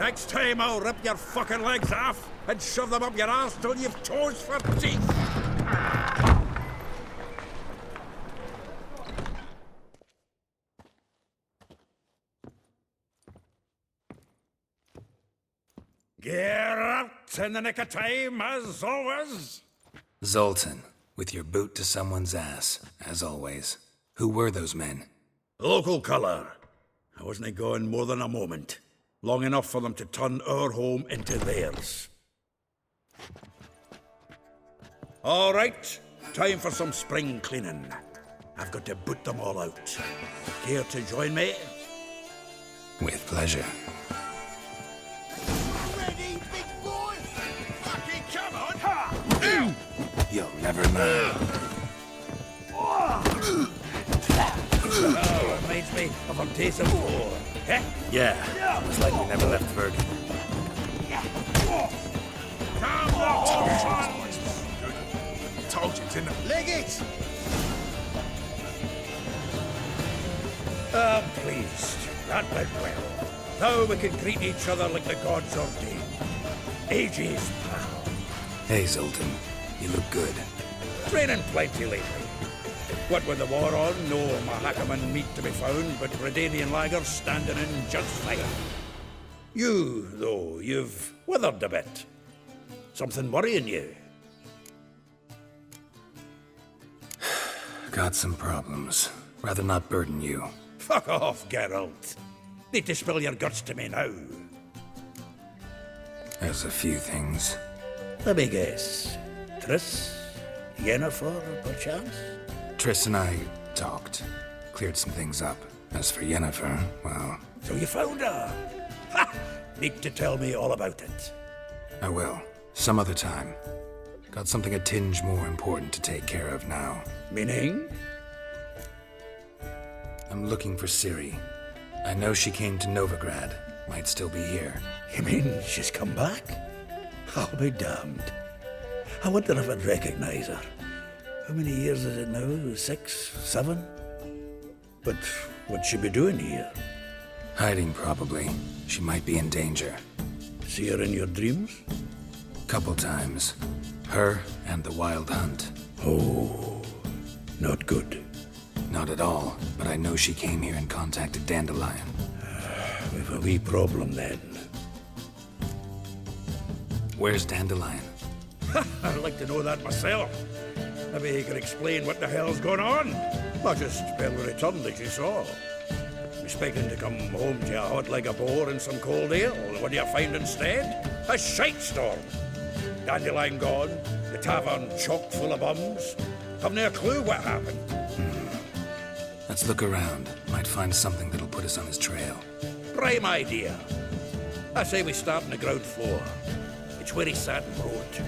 Next time I'll rip your fucking legs off and shove them up your arse till you've toes for teeth. Get out in the nick of time, as always. Zoltan, with your boot to someone's ass, as always. Who were those men? Local colour. I wasn't gone more than a moment. Long enough for them to turn our home into theirs. All right, time for some spring cleaning. I've got to boot them all out. Care to join me? With pleasure. Ready, big boy? Fucking come on! Ha! You'll never know. Oh, reminds me of a taste of war. Eh? Yeah, it was like we never left Bergen. Come on! Told you, didn't I? Leg it! I'm pleased. That went well. Now we can greet each other like the gods ordained. Ages, pal. Hey, Zoltan. You look good. Training plenty lately. What with the war on, no Mahakaman meat to be found, but Redanian lagers standing in just fine. You, though, you've withered a bit. Something worrying you? Got some problems. Rather not burden you. Fuck off, Geralt. Need to spill your guts to me now. There's a few things. Let me guess. Triss? Yennefer, perchance? Triss and I talked. Cleared some things up. As for Yennefer, well... So you found her? Ha! Need to tell me all about it. I will. Some other time. Got something a tinge more important to take care of now. Meaning? I'm looking for Ciri. I know she came to Novigrad. Might still be here. You mean she's come back? I'll be damned. I wonder if I'd recognize her. How many years is it now? 6, 7? But what'd she be doing here? Hiding, probably. She might be in danger. See her in your dreams? Couple times. Her and the Wild Hunt. Oh, not good. Not at all, but I know she came here and contacted Dandelion. We've a wee problem then. Where's Dandelion? I'd like to know that myself. Maybe he could explain what the hell's going on. Not just barely returned as you saw. Expecting to come home to a hot like a boar and some cold ale. What do you find instead? A shite storm. Dandelion gone, the tavern chock full of bums. Haven't a clue what happened. Let's look around. Might find something that'll put us on his trail. Prime idea. I say we start on the ground floor. It's where he sat and wrote.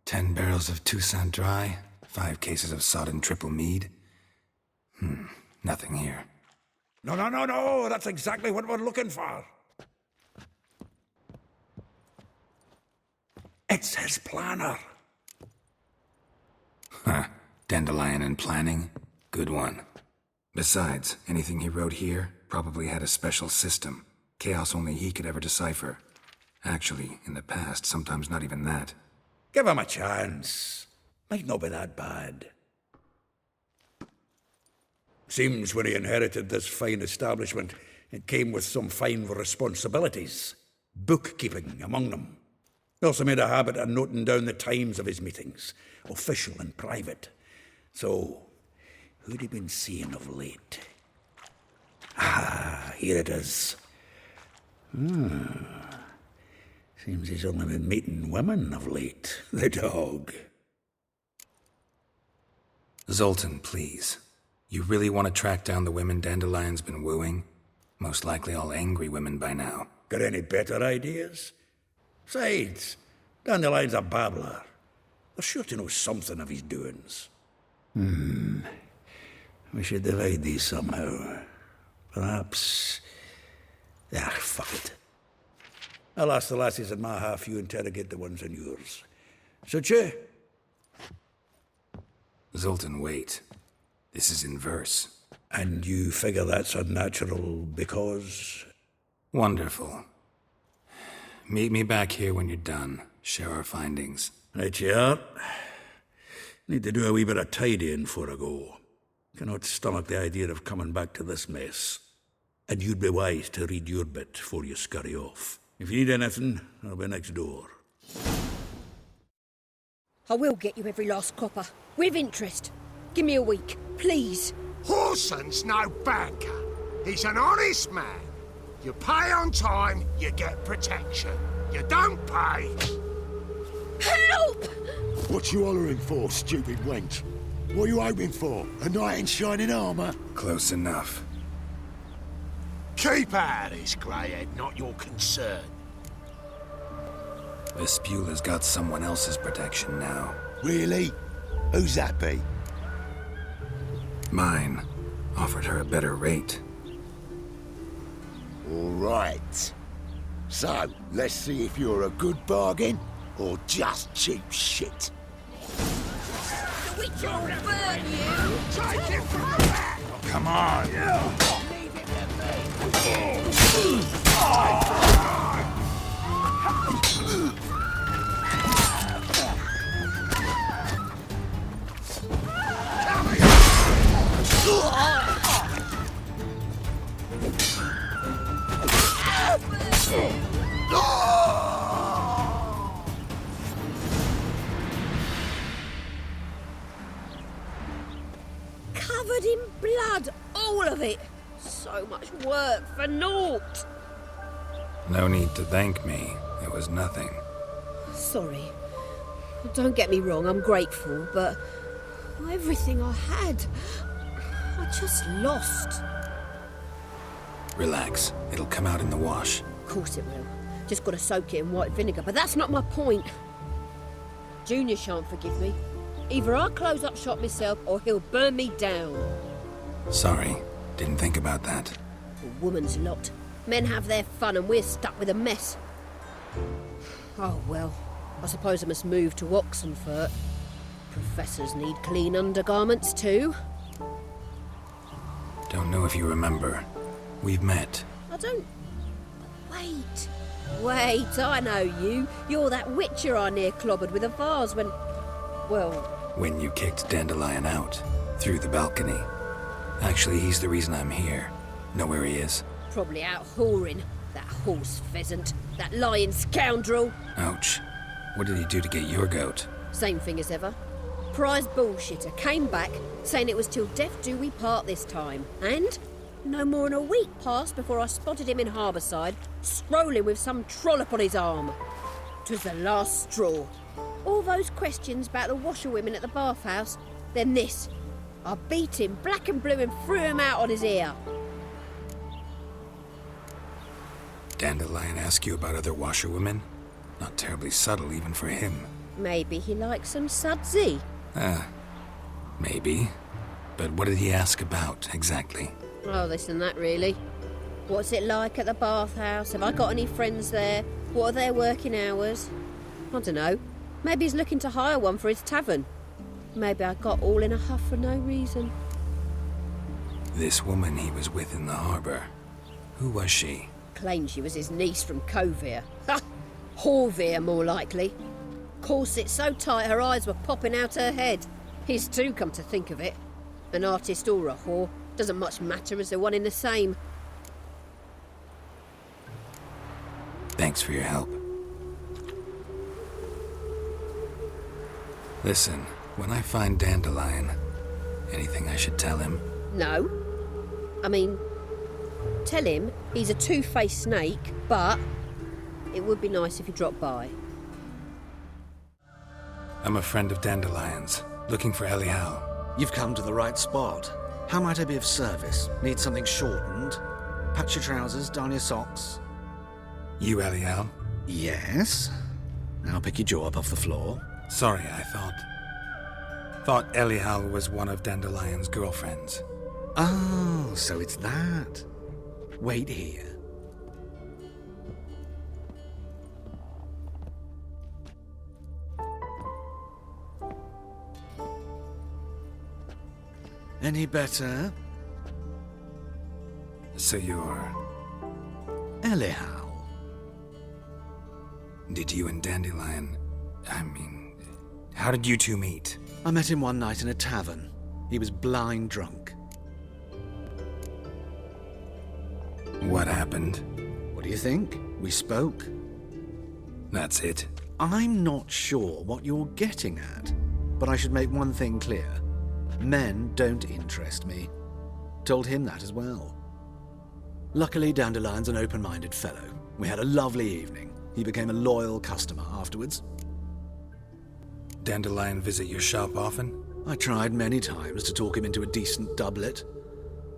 10 barrels of Toussaint Dry, 5 cases of sodden triple mead. Nothing here. No. That's exactly what we're looking for. It's his planner. Huh. Dandelion and planning? Good one. Besides, anything he wrote here probably had a special system. Chaos only he could ever decipher. Actually, in the past, sometimes not even that. Give him a chance. Might not be that bad. Seems when he inherited this fine establishment, it came with some fine responsibilities. Bookkeeping among them. He also made a habit of noting down the times of his meetings, official and private. So, who'd he been seeing of late? Ah, here it is. Seems he's only been meeting women of late. The dog. Zoltan, please. You really want to track down the women Dandelion's been wooing? Most likely all angry women by now. Got any better ideas? Besides, Dandelion's a babbler. They're sure to know something of his doings. We should divide these somehow. Perhaps... fuck it. I'll ask the lassies in my half, you interrogate the ones in yours. Suit you? Zoltan, wait. This is in verse. And you figure that's unnatural because... Wonderful. Meet me back here when you're done. Share our findings. Right you are. Need to do a wee bit of tidying before I go. Cannot stomach the idea of coming back to this mess. And you'd be wise to read your bit before you scurry off. If you need anything, I'll be next door. I will get you every last copper. With interest. Give me a week, please. Horson's no banker. He's an honest man. You pay on time, you get protection. You don't pay... Help! What you hollering for, stupid wench? What are you hoping for? A knight in shining armour? Close enough. Keep out of this, greyhead, not your concern. Vespula's got someone else's protection now. Really? Who's that be? Mine. Offered her a better rate. All right. So, let's see if you're a good bargain or just cheap shit. The witch will burn you! Take it from the back! Come on. Leave it to me! Covered in blood, all of it. So much work for naught. No need to thank me. It was nothing. Sorry. Don't get me wrong, I'm grateful, but everything I had, I just lost. Relax. It'll come out in the wash. Of course it will. Just gotta soak it in white vinegar, but that's not my point. Junior shan't forgive me. Either I'll close up shop myself or he'll burn me down. Sorry. Didn't think about that. A woman's lot. Men have their fun and we're stuck with a mess. Oh well, I suppose I must move to Oxenfurt. Professors need clean undergarments too. Don't know if you remember. We've met. I don't... Wait, I know you. You're that witcher I near clobbered with a vase when... Well... When you kicked Dandelion out. Through the balcony. Actually, he's the reason I'm here. Know where he is? Probably out whoring. That horse pheasant. That lying scoundrel. Ouch. What did he do to get your goat? Same thing as ever. Prize bullshitter came back, saying it was till death do we part this time. And no more than a week passed before I spotted him in Harbourside, strolling with some trollop on his arm. 'Twas the last straw. All those questions about the washerwomen at the bathhouse, then this. I beat him black and blue and threw him out on his ear. Dandelion ask you about other washerwomen? Not terribly subtle even for him. Maybe he likes some sudsy. Maybe. But what did he ask about, exactly? Oh, this and that, really. What's it like at the bathhouse? Have I got any friends there? What are their working hours? I don't know. Maybe he's looking to hire one for his tavern. Maybe I got all in a huff for no reason. This woman he was with in the harbour. Who was she? Claimed she was his niece from Kovir. Ha! Horvir, more likely. Corset so tight her eyes were popping out her head. His too, come to think of it. An artist or a whore. Doesn't much matter as they're one in the same. Thanks for your help. Listen, when I find Dandelion, anything I should tell him? No. I mean, tell him he's a two-faced snake, but it would be nice if he dropped by. I'm a friend of Dandelion's, looking for Elial. You've come to the right spot. How might I be of service? Need something shortened? Patch your trousers, darn your socks. You Elial? Yes. Now pick your jaw up off the floor. Sorry, I thought Elial was one of Dandelion's girlfriends. Oh, so it's that. Wait here. Any better? So you're... Anyhow. Did you and Dandelion... how did you two meet? I met him one night in a tavern. He was blind drunk. What happened? What do you think? We spoke. That's it? I'm not sure what you're getting at, but I should make one thing clear. Men don't interest me. Told him that as well. Luckily, Dandelion's an open-minded fellow. We had a lovely evening. He became a loyal customer afterwards. Dandelion visit your shop often? I tried many times to talk him into a decent doublet.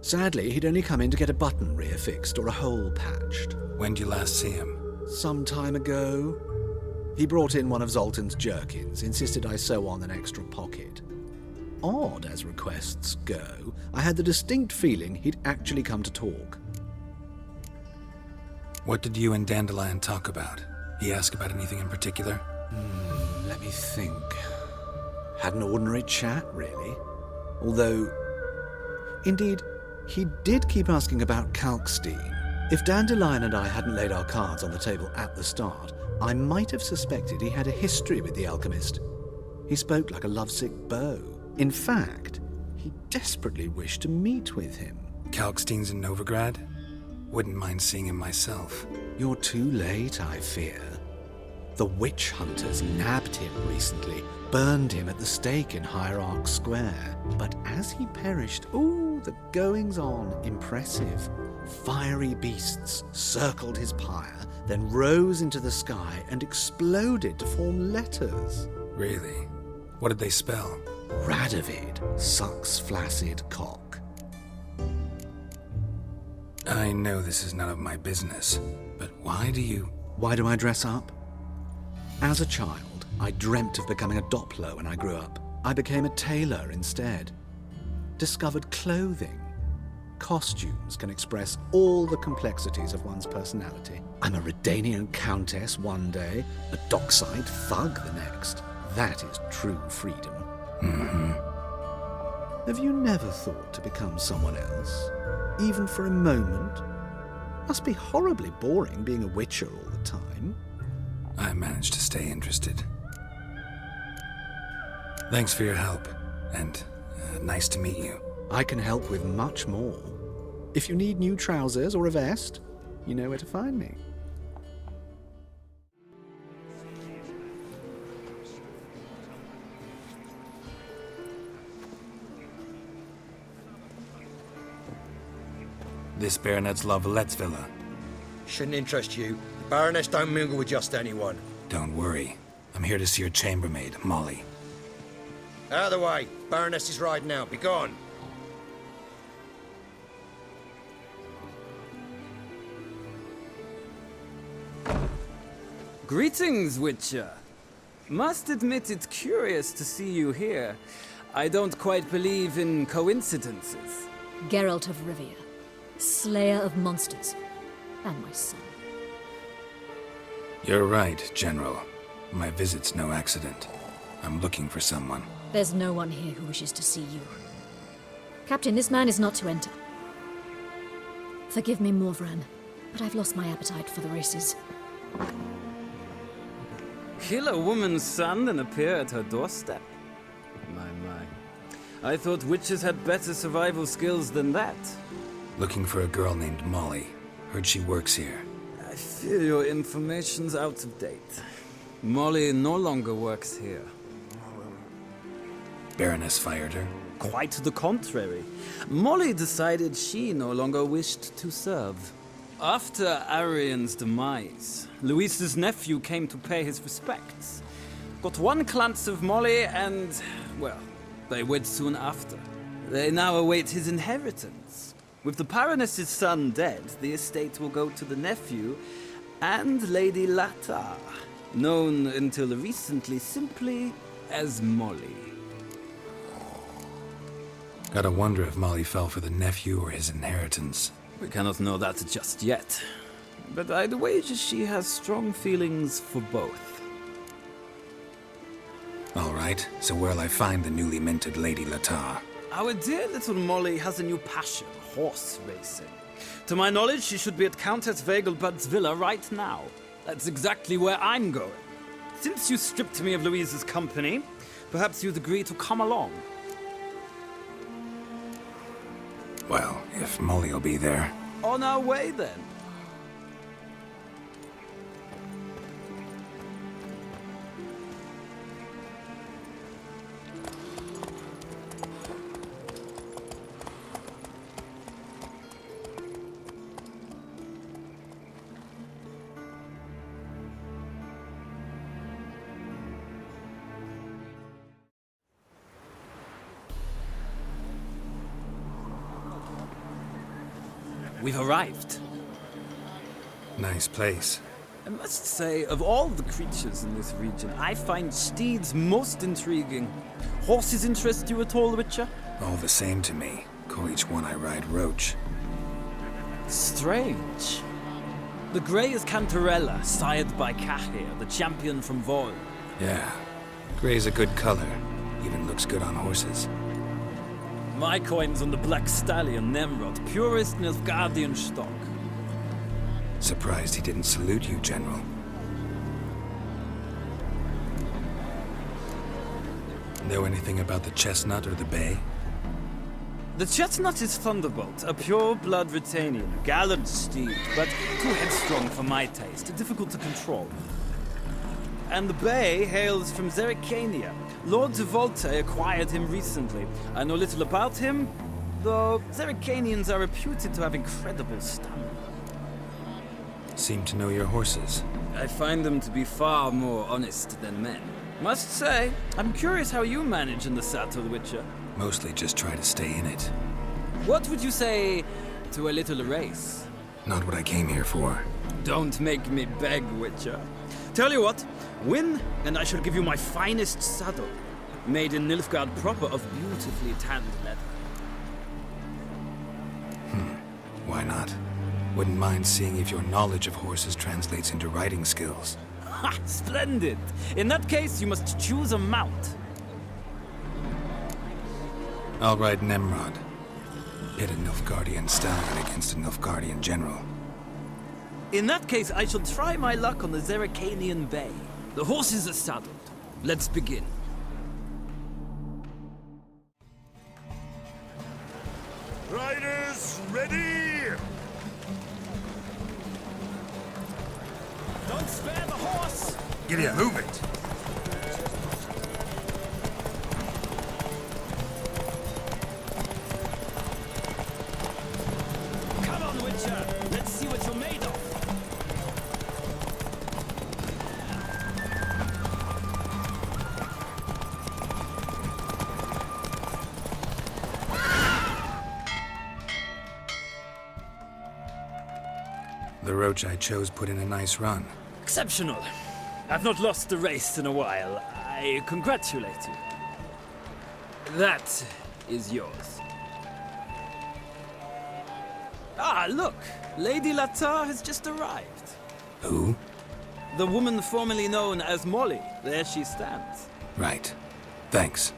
Sadly, he'd only come in to get a button reaffixed or a hole patched. When'd you last see him? Some time ago. He brought in one of Zoltan's jerkins, insisted I sew on an extra pocket. Odd as requests go, I had the distinct feeling he'd actually come to talk. What did you and Dandelion talk about? He ask about anything in particular? Let me think. Had an ordinary chat, really. Although, indeed, he did keep asking about Kalkstein. If Dandelion and I hadn't laid our cards on the table at the start, I might have suspected he had a history with the alchemist. He spoke like a lovesick beau. In fact, he desperately wished to meet with him. Kalkstein's in Novigrad? Wouldn't mind seeing him myself. You're too late, I fear. The witch hunters nabbed him recently, burned him at the stake in Hierarch Square. But as he perished, the goings-on, impressive. Fiery beasts circled his pyre, then rose into the sky and exploded to form letters. Really? What did they spell? Radovid sucks flaccid cock. I know this is none of my business, but why do I dress up? As a child, I dreamt of becoming a Doppler when I grew up. I became a tailor instead. Discovered clothing. Costumes can express all the complexities of one's personality. I'm a Redanian countess one day, a dockside thug the next. That is true freedom. Have you never thought to become someone else? Even for a moment? Must be horribly boring being a witcher all the time. I managed to stay interested. Thanks for your help, and nice to meet you. I can help with much more. If you need new trousers or a vest, you know where to find me. This Baronet's Lavallette's villa. Shouldn't interest you. The Baroness don't mingle with just anyone. Don't worry. I'm here to see your chambermaid, Molly. Out of the way. Baroness is riding out. Be gone. Greetings, Witcher. Must admit it's curious to see you here. I don't quite believe in coincidences. Geralt of Rivia, slayer of monsters, and my son. You're right, General. My visit's no accident. I'm looking for someone. There's no one here who wishes to see you. Captain, this man is not to enter. Forgive me, Morvran, but I've lost my appetite for the races. Kill a woman's son and appear at her doorstep? My. I thought witches had better survival skills than that. Looking for a girl named Molly. Heard she works here. I fear your information's out of date. Molly no longer works here. Baroness fired her? Quite the contrary. Molly decided she no longer wished to serve. After Arian's demise, Luis's nephew came to pay his respects. Got one glance of Molly and, well, they wed soon after. They now await his inheritance. With the Baroness's son dead, the estate will go to the nephew and Lady Latar, known until recently simply as Molly. Gotta wonder if Molly fell for the nephew or his inheritance. We cannot know that just yet, but I'd wager she has strong feelings for both. All right, so where'll I find the newly minted Lady Latar? Our dear little Molly has a new passion, horse racing. To my knowledge, she should be at Countess Vegelbud's villa right now. That's exactly where I'm going. Since you stripped me of Louise's company, perhaps you'd agree to come along. Well, if Molly'll be there. On our way, then. We've arrived. Nice place. I must say, of all the creatures in this region, I find steeds most intriguing. Horses interest you at all, Witcher? All the same to me. Call each one I ride Roach. Strange. The grey is Cantarella, sired by Cahir, the champion from Vol. Yeah. Gray's a good color. Even looks good on horses. My coin's on the Black Stallion, Nemrod, purest Nilfgaardian stock. Surprised he didn't salute you, General. Know anything about the Chestnut or the Bay? The Chestnut is Thunderbolt, a pure-blood Britannian, gallant steed, but too headstrong for my taste, difficult to control. And the Bay hails from Zericania. Lord de Volte acquired him recently. I know little about him, though Zericanians are reputed to have incredible stamina. Seem to know your horses. I find them to be far more honest than men. Must say, I'm curious how you manage in the saddle, Witcher. Mostly just try to stay in it. What would you say to a little race? Not what I came here for. Don't make me beg, Witcher. Tell you what, win, and I shall give you my finest saddle, made in Nilfgaard proper of beautifully tanned leather. Why not? Wouldn't mind seeing if your knowledge of horses translates into riding skills. Ha! Splendid! In that case, you must choose a mount. I'll ride Nemrod. Hit a Nilfgaardian stallion against a Nilfgaardian general. In that case, I shall try my luck on the Zericanian Bay. The horses are saddled. Let's begin. Riders, ready! Don't spare the horse! Gideon, move it! Come on, Witcher! Let's see what you're made of! The Roach I chose put in a nice run. Exceptional. I've not lost a race in a while. I congratulate you. That is yours. Ah, look! Lady Latar has just arrived. Who? The woman formerly known as Molly. There she stands. Right. Thanks.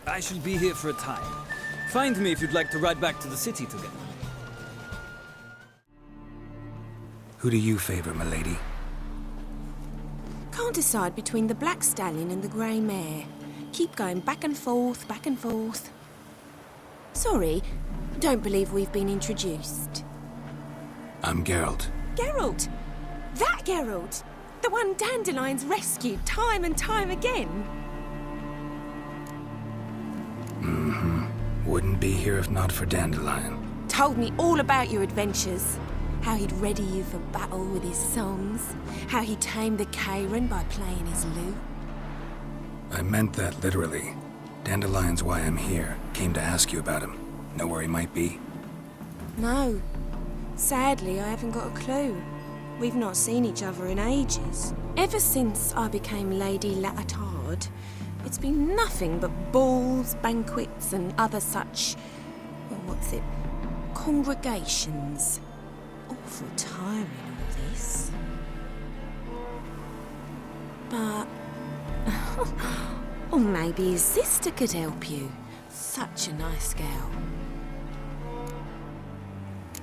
I shall be here for a time. Find me if you'd like to ride back to the city together. Who do you favor, milady? Can't decide between the Black Stallion and the Grey Mare. Keep going back and forth, back and forth. Sorry, don't believe we've been introduced. I'm Geralt. Geralt! That Geralt! The one Dandelion's rescued time and time again. Wouldn't be here if not for Dandelion. Told me all about your adventures. How he'd ready you for battle with his songs. How he tamed the Kairan by playing his lute. I meant that literally. Dandelion's why I'm here. Came to ask you about him. Know where he might be? No. Sadly, I haven't got a clue. We've not seen each other in ages. Ever since I became Lady Latard, it's been nothing but balls, banquets, and other such... well, what's it? Congregations. Awful tiring, all this. But... or maybe his sister could help you. Such a nice girl.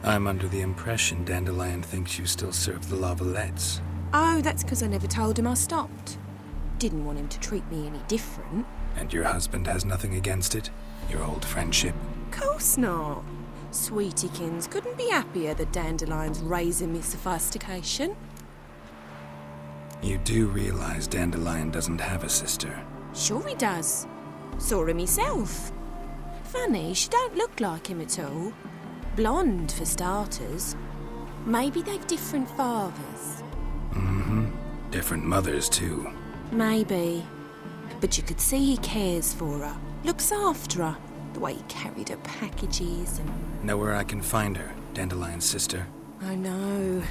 I'm under the impression Dandelion thinks you still serve the Lavalettes. Oh, that's because I never told him I stopped. Didn't want him to treat me any different. And your husband has nothing against it? Your old friendship? Course not. Sweetiekins couldn't be happier that Dandelion's raising me sophistication. You do realize Dandelion doesn't have a sister? Sure he does. Saw him myself. Funny, she don't look like him at all. Blonde, for starters. Maybe they've different fathers. Mm-hmm. Different mothers, too. Maybe. But you could see he cares for her. Looks after her. The way he carried her packages and... Know where I can find her, Dandelion's sister? I know.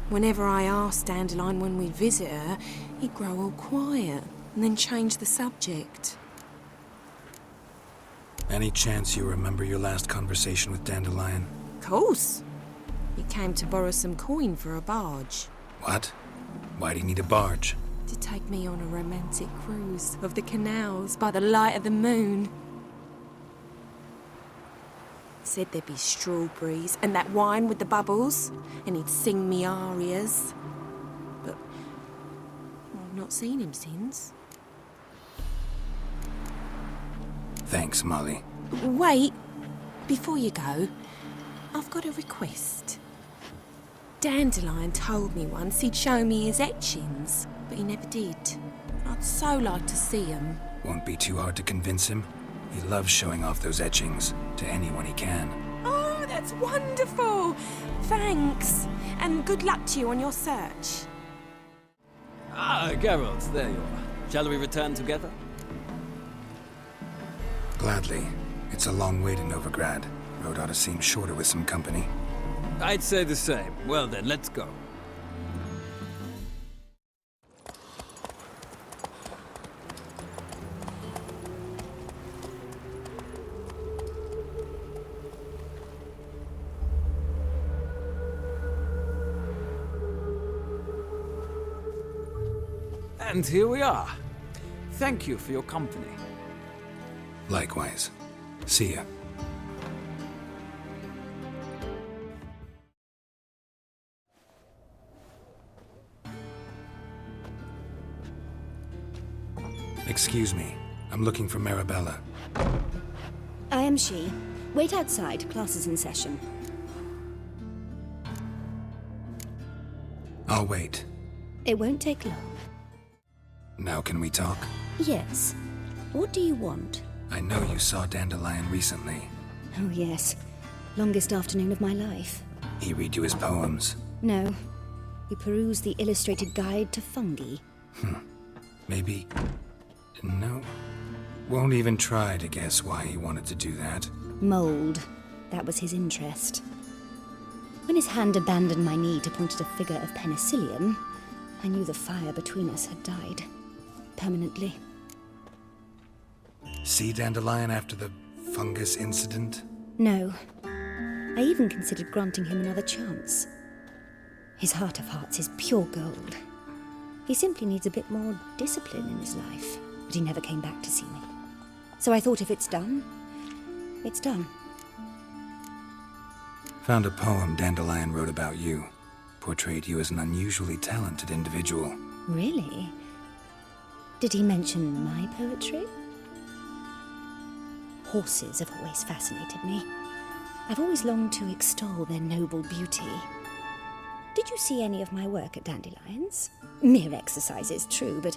Whenever I asked Dandelion when we'd visit her, he'd grow all quiet and then change the subject. Any chance you remember your last conversation with Dandelion? Course. He came to borrow some coin for a barge. What? Why do you need a barge? To take me on a romantic cruise of the canals by the light of the moon. Said there'd be strawberries and that wine with the bubbles, and he'd sing me arias. But I've not seen him since. Thanks, Molly. Wait, before you go, I've got a request. Dandelion told me once he'd show me his etchings, but he never did. I'd so like to see them. Won't be too hard to convince him. He loves showing off those etchings to anyone he can. Oh, that's wonderful! Thanks, and good luck to you on your search. Ah, Geralt, there you are. Shall we return together? Gladly. It's a long way to Novigrad. Road ought to seem shorter with some company. I'd say the same. Well then, let's go. And here we are. Thank you for your company. Likewise. See ya. Excuse me. I'm looking for Marabella. I am she. Wait outside. Class is in session. I'll wait. It won't take long. Now can we talk? Yes. What do you want? I know you saw Dandelion recently. Oh, yes. Longest afternoon of my life. He read you his poems? No. He perused the illustrated guide to fungi. Maybe... No. Won't even try to guess why he wanted to do that. Mold. That was his interest. When his hand abandoned my knee to point at a figure of penicillium, I knew the fire between us had died. Permanently. See Dandelion after the fungus incident? No. I even considered granting him another chance. His heart of hearts is pure gold. He simply needs a bit more discipline in his life, but he never came back to see me. So I thought if it's done, it's done. Found a poem Dandelion wrote about you. Portrayed you as an unusually talented individual. Really? Did he mention my poetry? Horses have always fascinated me. I've always longed to extol their noble beauty. Did you see any of my work at Dandelion's? Mere exercises, true, but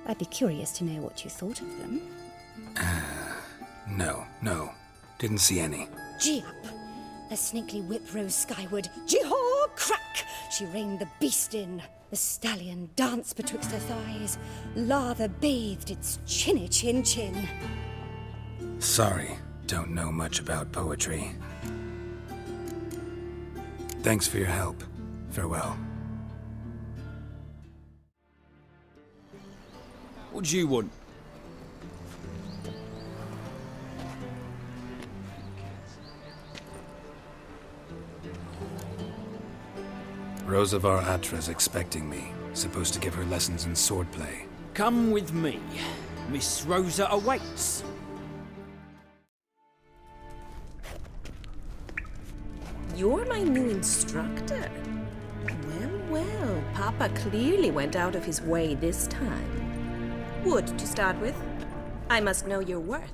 I'd be curious to know what you thought of them. No. Didn't see any. Gee up! The snakely whip rose skyward. Jee-haw! Crack! She reined the beast in. The stallion danced betwixt her thighs. Lather bathed its chinny chin. Sorry, don't know much about poetry. Thanks for your help. Farewell. What do you want? Rosavar Atra's expecting me. Supposed to give her lessons in swordplay. Come with me. Miss Rosa awaits. you're my new instructor? Well, Papa clearly went out of his way this time. Wood, to start with. I must know your worth.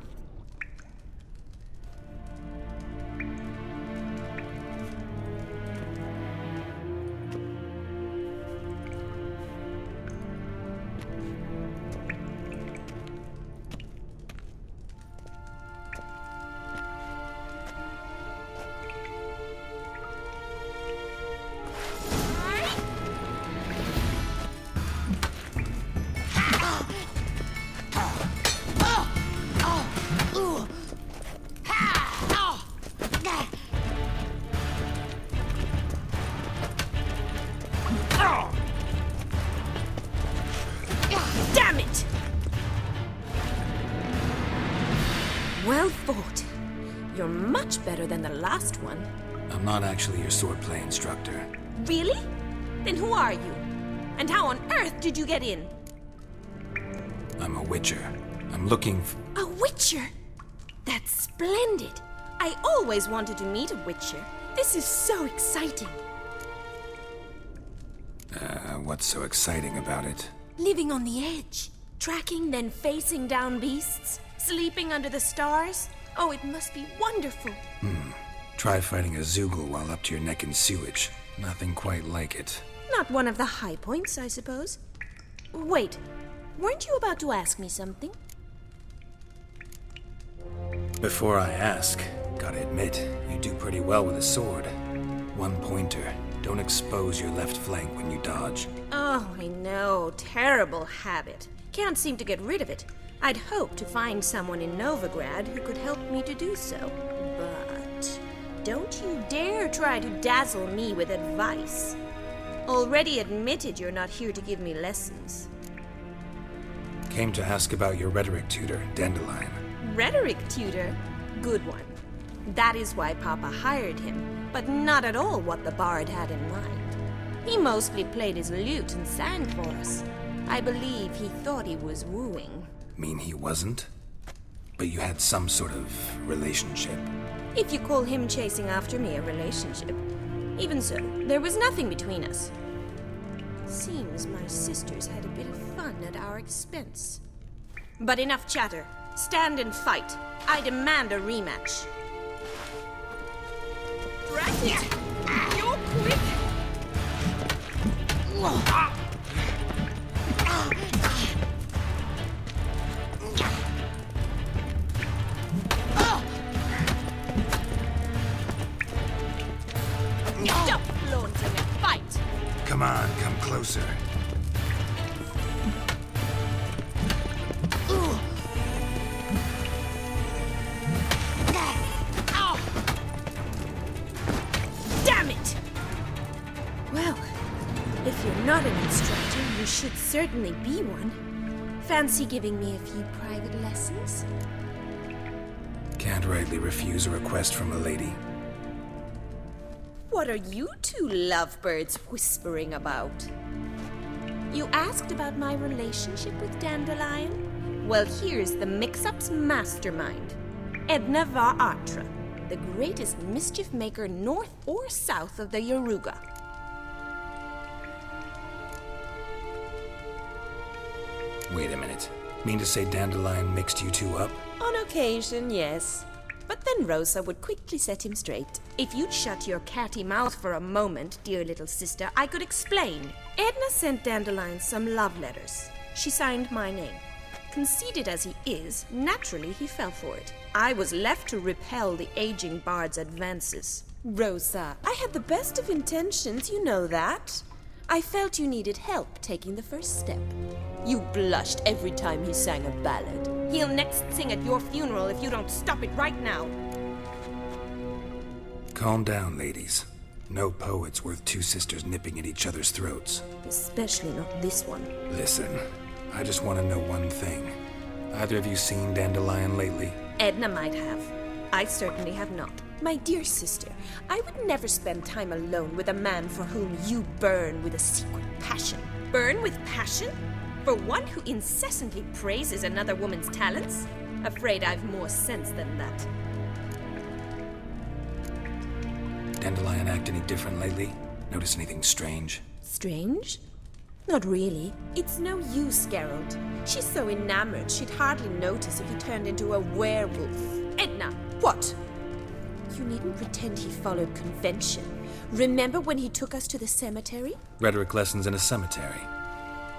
Damn it! Well fought. You're much better than the last one. I'm not actually your swordplay instructor. Really? Then who are you? And how on earth did you get in? I'm a witcher. I'm looking for... A witcher? That's splendid. I always wanted to meet a witcher. This is so exciting. What's so exciting about it? Living on the edge. Tracking, then facing down beasts. Sleeping under the stars. Oh, it must be wonderful. Try fighting a Zoogle while up to your neck in sewage. Nothing quite like it. Not one of the high points, I suppose. Wait, weren't you about to ask me something? Before I ask, gotta admit, you do pretty well with a sword. One pointer. Don't expose your left flank when you dodge. Oh, I know. Terrible habit. Can't seem to get rid of it. I'd hoped to find someone in Novigrad who could help me to do so. But don't you dare try to dazzle me with advice. Already admitted you're not here to give me lessons. Came to ask about your rhetoric tutor, Dandelion. Rhetoric tutor? Good one. That is why Papa hired him, but not at all what the bard had in mind. He mostly played his lute and sang for us. I believe he thought he was wooing. Mean he wasn't? But you had some sort of relationship. If you call him chasing after me a relationship. Even so, there was nothing between us. Seems my sisters had a bit of fun at our expense. But enough chatter. Stand and fight. I demand a rematch. Drat it! You're quick! Stop flaunting and fight! Come on, come closer. Damn it! Well, if you're not an instructor, you should certainly be one. Fancy giving me a few private lessons? Can't rightly refuse a request from a lady. What are you two lovebirds whispering about? You asked about my relationship with Dandelion? Well, here's the mix-up's mastermind. Edna var Atra, the greatest mischief maker north or south of the Yaruga. Wait a minute. Mean to say Dandelion mixed you two up? On occasion, yes. But then Rosa would quickly set him straight. If you'd shut your catty mouth for a moment, dear little sister, I could explain. Edna sent Dandelion some love letters. She signed my name. Conceited as he is, naturally he fell for it. I was left to repel the aging bard's advances. Rosa, I had the best of intentions, you know that. I felt you needed help taking the first step. You blushed every time he sang a ballad. He'll next sing at your funeral if you don't stop it right now. Calm down, ladies. No poet's worth two sisters nipping at each other's throats. Especially not this one. Listen, I just want to know one thing. Either of you seen Dandelion lately? Edna might have. I certainly have not. My dear sister, I would never spend time alone with a man for whom you burn with a secret passion. Burn with passion? For one who incessantly praises another woman's talents? Afraid I've more sense than that. Dandelion act any different lately? Notice anything strange? Strange? Not really. It's no use, Geralt. She's so enamored she'd hardly notice if he turned into a werewolf. Edna, what? You needn't pretend he followed convention. Remember when he took us to the cemetery? Rhetoric lessons in a cemetery.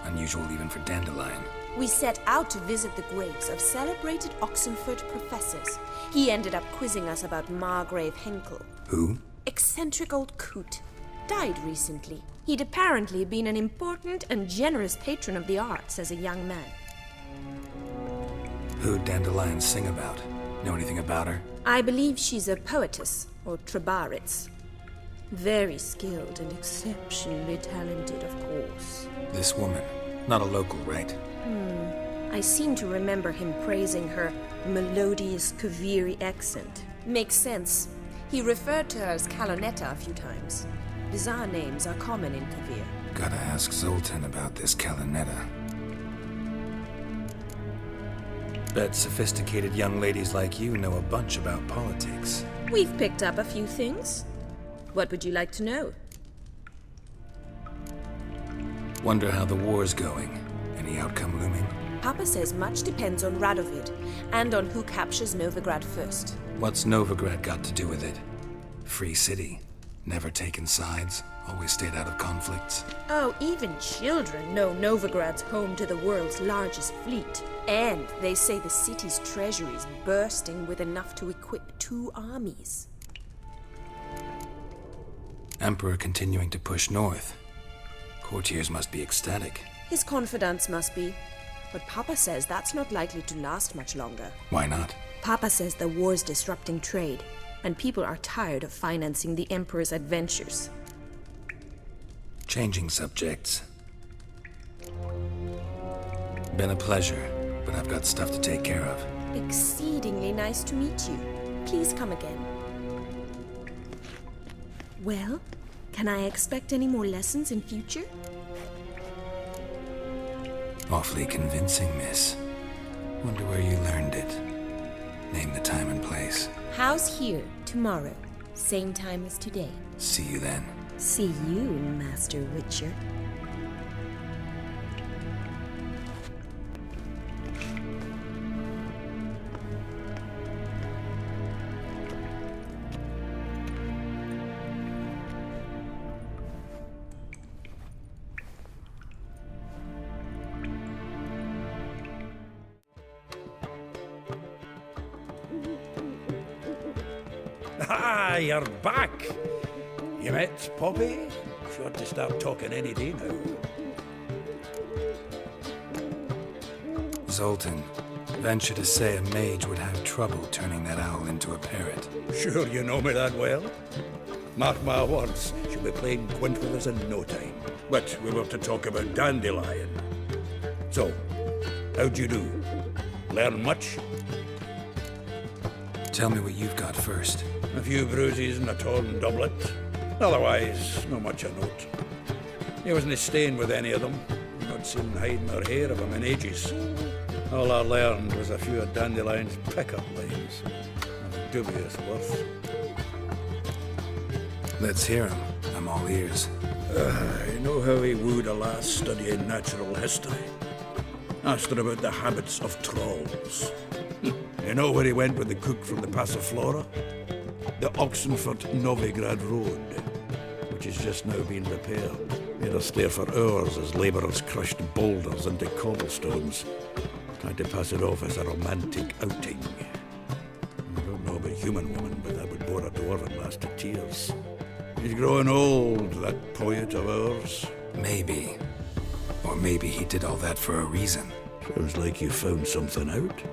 Unusual even for Dandelion. We set out to visit the graves of celebrated Oxenford professors. He ended up quizzing us about Margrave Henkel. Who? Eccentric old coot. Died recently. He'd apparently been an important and generous patron of the arts as a young man. Who'd Dandelion sing about? Know anything about her? I believe she's a poetess, or Trebaritz. Very skilled and exceptionally talented, of course. This woman. Not a local, right? I seem to remember him praising her melodious Kaviri accent. Makes sense. He referred to her as Calonetta a few times. Bizarre names are common in Kavir. Gotta ask Zoltan about this Calonetta. Bet sophisticated young ladies like you know a bunch about politics. We've picked up a few things. What would you like to know? Wonder how the war's going. Any outcome looming? Papa says much depends on Radovid, and on who captures Novigrad first. What's Novigrad got to do with it? Free city. Never taken sides. Always stayed out of conflicts. Oh, even children know Novigrad's home to the world's largest fleet. And they say the city's treasury's bursting with enough to equip 2 armies. Emperor continuing to push north. Courtiers must be ecstatic. His confidants must be. But Papa says that's not likely to last much longer. Why not? Papa says the war's disrupting trade, and people are tired of financing the Emperor's adventures. Changing subjects. Been a pleasure, but I've got stuff to take care of. Exceedingly nice to meet you. Please come again. Well, can I expect any more lessons in future? Awfully convincing, miss. Wonder where you learned it. Name the time and place. House here, tomorrow. Same time as today. See you then. See you, Master Witcher. Ah, you're back. You met Poppy? Sure to start talking any day now. Zoltan, venture to say a mage would have trouble turning that owl into a parrot. Sure you know me that well? Mark my words, she'll be playing quint with us in no time. But we were to talk about Dandelion. So, how'd you do? Learn much? Tell me what you've got first. A few bruises and a torn doublet. Otherwise, not much of note. He wasn't staying with any of them. Not seen hiding or hair of him in ages. All I learned was a few of Dandelion's pickup lines. Of dubious worth. Let's hear him. I'm all ears. You know how he wooed a lass studying natural history? Asked her about the habits of trolls. You know where he went with the cook from the Passiflora? The Oxenford-Novigrad Road, which has just now been repaired. Made us stare for hours as labourers crushed boulders into cobblestones, trying to pass it off as a romantic outing. I don't know about human woman, but that would bore a dwarven lass to tears. He's growing old, that poet of ours. Maybe. Or maybe he did all that for a reason. Sounds like you found something out.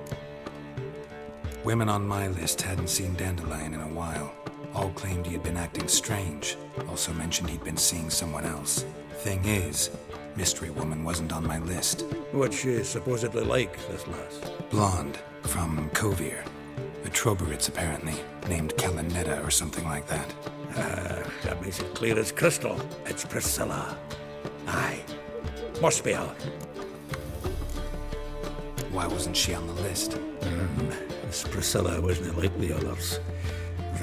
Women on my list hadn't seen Dandelion in a while. All claimed he had been acting strange. Also mentioned he'd been seeing someone else. Thing is, Mystery Woman wasn't on my list. What's she supposedly like, this lass? Blonde, from Kovir. A Troberitz, apparently, named Calonetta or something like that. That makes it clear as crystal. It's Priscilla. Aye. Must be her. Why wasn't she on the list? This Priscilla wasn't like the others.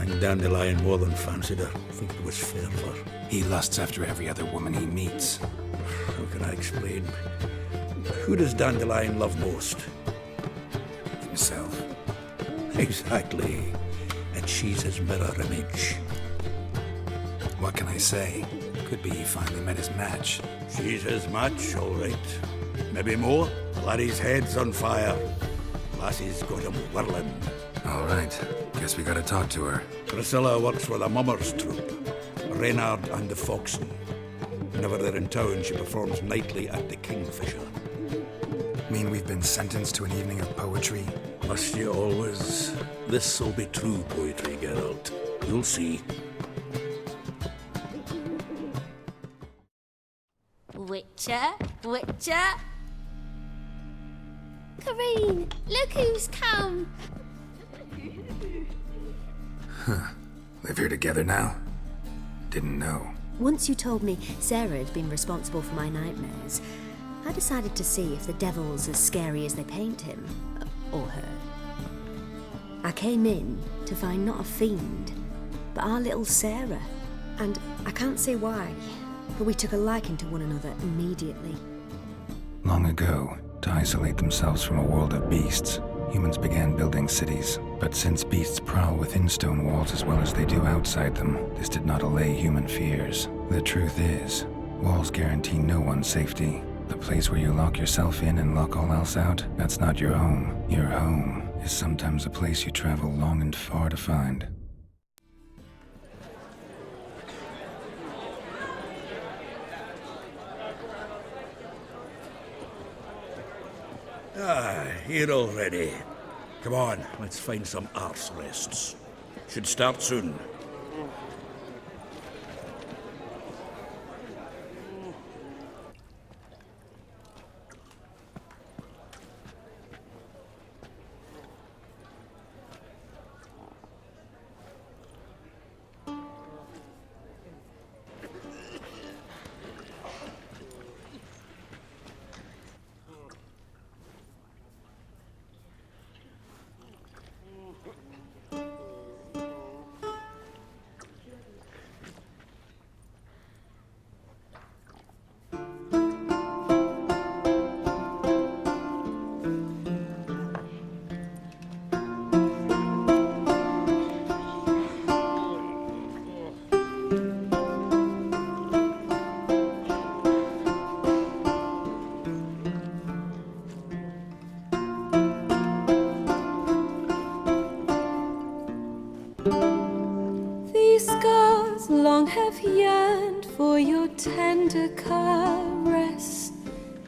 think Dandelion more than fancied her. I think it was fair for her. He lusts after every other woman he meets. How can I explain? Who does Dandelion love most? Himself. Exactly. And she's his mirror image. What can I say? Could be he finally met his match. She's his match, all right. Maybe more. Laddie's head's on fire. Lassie's got him whirling. All right. Guess we gotta talk to her. Priscilla works with a mummers troupe. Reynard and the Foxen. Whenever they're in town, she performs nightly at the Kingfisher. Mean we've been sentenced to an evening of poetry? Must you always? This'll be true poetry, Geralt. You'll see. Witcher, Witcher. Kareen, look who's come. Huh. Live here together now? Didn't know. Once you told me Sarah had been responsible for my nightmares, I decided to see if the devil's as scary as they paint him. Or her. I came in to find not a fiend, but our little Sarah. And I can't say why, but we took a liking to one another immediately. Long ago, to isolate themselves from a world of beasts, humans began building cities. But since beasts prowl within stone walls as well as they do outside them, this did not allay human fears. The truth is, walls guarantee no one's safety. The place where you lock yourself in and lock all else out, that's not your home. Your home is sometimes a place you travel long and far to find. Here already. Come on, let's find some arse rests. Should start soon. long have yearned for your tender caress,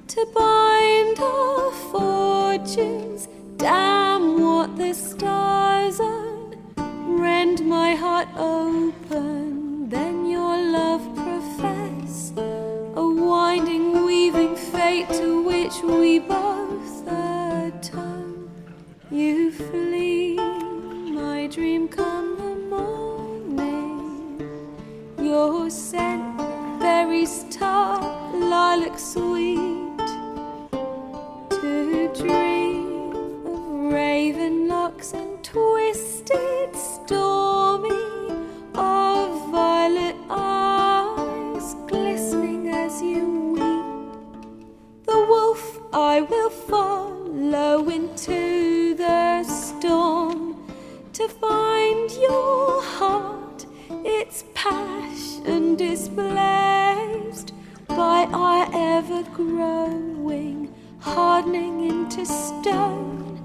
to bind our fortunes. Damn what the stars own, rend my heart open, then your love profess, a winding, weaving fate to which we both atone. You flee, my dream come the morning, your scent berries tart, lilac sweet, to dream of raven locks and twisted stormy, of violet eyes glistening as you weep. The wolf I will follow into the storm, to find your heart, its passion displaced by our ever-growing, hardening into stone,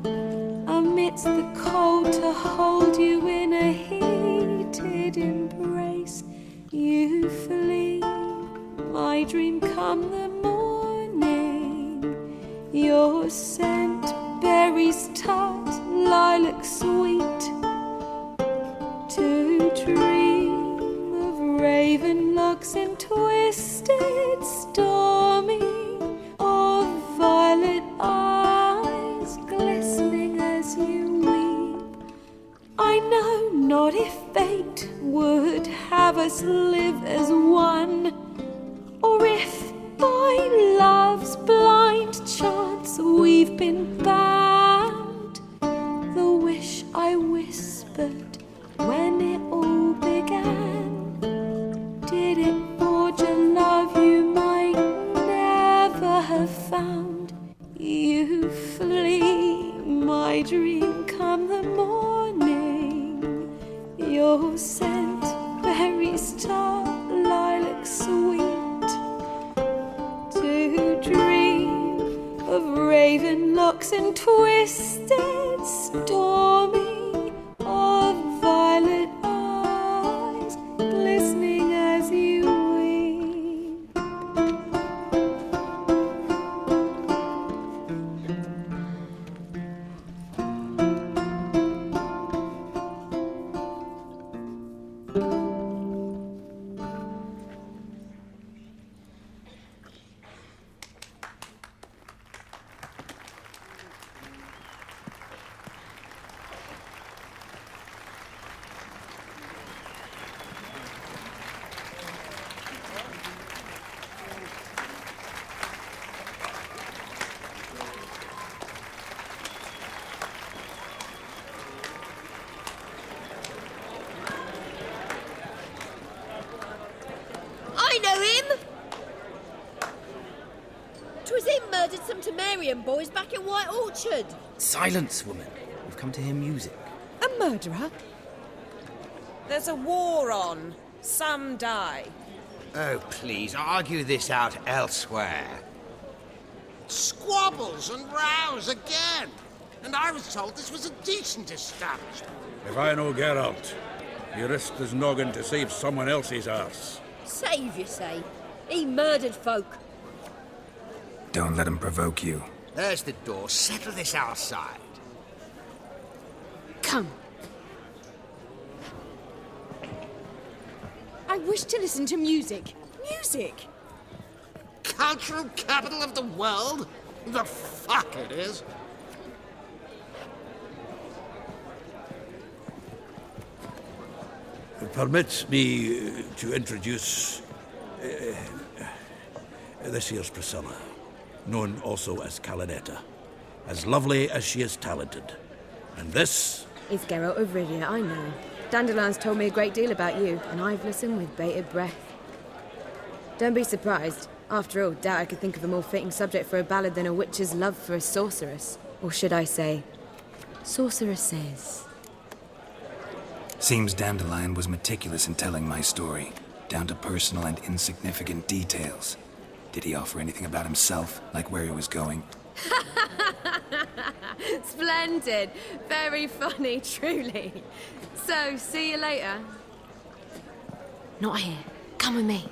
amidst the cold to hold you in a heated embrace. You flee, my dream come the morning, your scent berries tart, lilac sweet, to dream of raven locks and twisted stormy, of violet eyes glistening as you weep. I know not if fate would have us live as one, or if by love's blind chance we've been bound. The wish I whispered when it fairy star, lilac sweet, to dream of raven locks and twisted stormy, of violet eyes glistening as you weep. I know him! 'Twas him murdered some Temerian boys back in White Orchard. Silence, woman. We've come to hear music. A murderer? There's a war on. Some die. Oh, please, argue this out elsewhere. Squabbles and rows again. And I was told this was a decent establishment. If I know Geralt, he risked his noggin to save someone else's arse. Save, you say? He murdered folk. Don't let him provoke you. There's the door. Settle this outside. Come. I wish to listen to music. Music! Cultural capital of the world? The fuck it is. Permit me to introduce... this here's Priscilla, known also as Calinetta. As lovely as she is talented. And this... It's Geralt of Rivia, I know. Dandelion's told me a great deal about you, and I've listened with bated breath. Don't be surprised. After all, doubt I could think of a more fitting subject for a ballad than a witch's love for a sorceress. Or should I say, sorceresses. Seems Dandelion was meticulous in telling my story, down to personal and insignificant details. Did he offer anything about himself, like where he was going? Splendid. Very funny, truly. So, see you later. Not here. Come with me.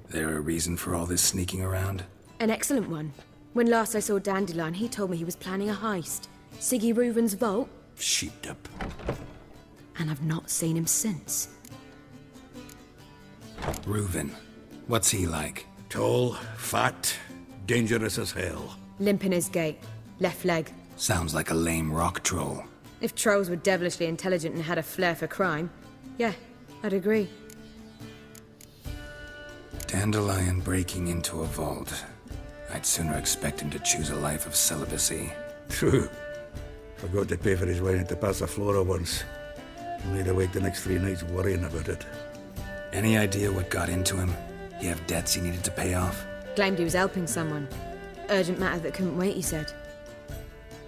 There a reason for all this sneaking around? An excellent one. When last I saw Dandelion, he told me he was planning a heist. Siggy Reuven's vault. Sheeped up. And I've not seen him since. Reuven. What's he like? Tall, fat, dangerous as hell. Limp in his gait. Left leg. Sounds like a lame rock troll. If trolls were devilishly intelligent and had a flair for crime, yeah, I'd agree. Dandelion breaking into a vault. I'd sooner expect him to choose a life of celibacy. True. Forgot to pay for his wine at the Passaflora once. Laid awake the next 3 nights worrying about it. Any idea what got into him? He have debts he needed to pay off? Claimed he was helping someone. Urgent matter that couldn't wait, he said.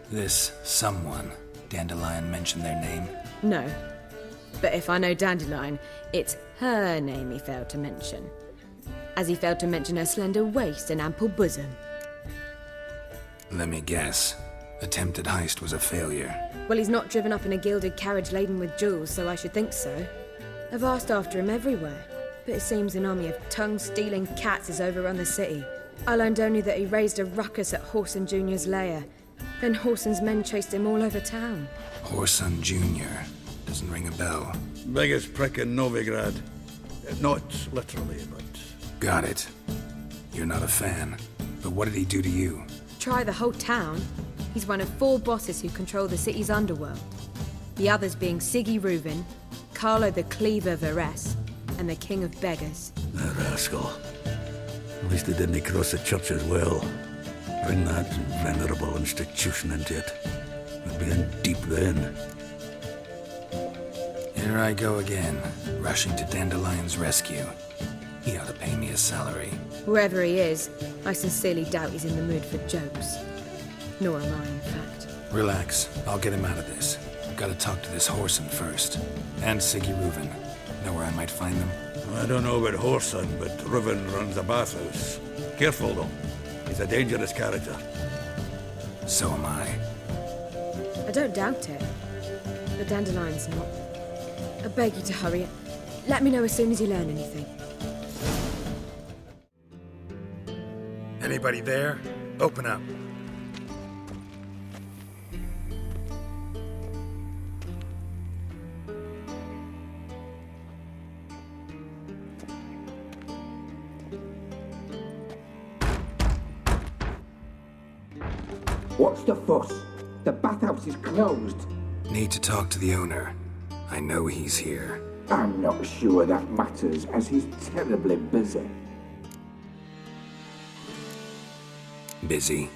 This someone, Dandelion mentioned their name? No. But if I know Dandelion, it's her name he failed to mention. As he failed to mention her slender waist and ample bosom. Let me guess. Attempted heist was a failure. Well, he's not driven up in a gilded carriage laden with jewels, so I should think so. I've asked after him everywhere, but it seems an army of tongue-stealing cats has overrun the city. I learned only that he raised a ruckus at Whoreson Jr.'s lair. Then Whoreson's men chased him all over town. Whoreson Jr. Doesn't ring a bell. Biggest prick in Novigrad. Not literally, but... Got it. You're not a fan. But what did he do to you? Try the whole town. He's one of 4 bosses who control the city's underworld. The others being Siggy Reuven, Carlo the Cleaver Varese, and the King of Beggars. The rascal. At least he didn't cross the church as well. Bring that venerable institution into it. We'd be in deep then. Here I go again, rushing to Dandelion's rescue. He ought to pay me a salary. Whoever he is, I sincerely doubt he's in the mood for jokes. Nor am I, in fact. Relax. I'll get him out of this. I've got to talk to this Whoreson first. And Siggy Reuven. Know where I might find them? I don't know about Whoreson, but Reuven runs a bathhouse. Careful, though. He's a dangerous character. So am I. I don't doubt it. But Dandelion's not. I beg you to hurry. Let me know as soon as you learn anything. Anybody there? Open up. What's the fuss? The bathhouse is closed. Need to talk to the owner. I know he's here. I'm not sure that matters, as he's terribly busy. Busy?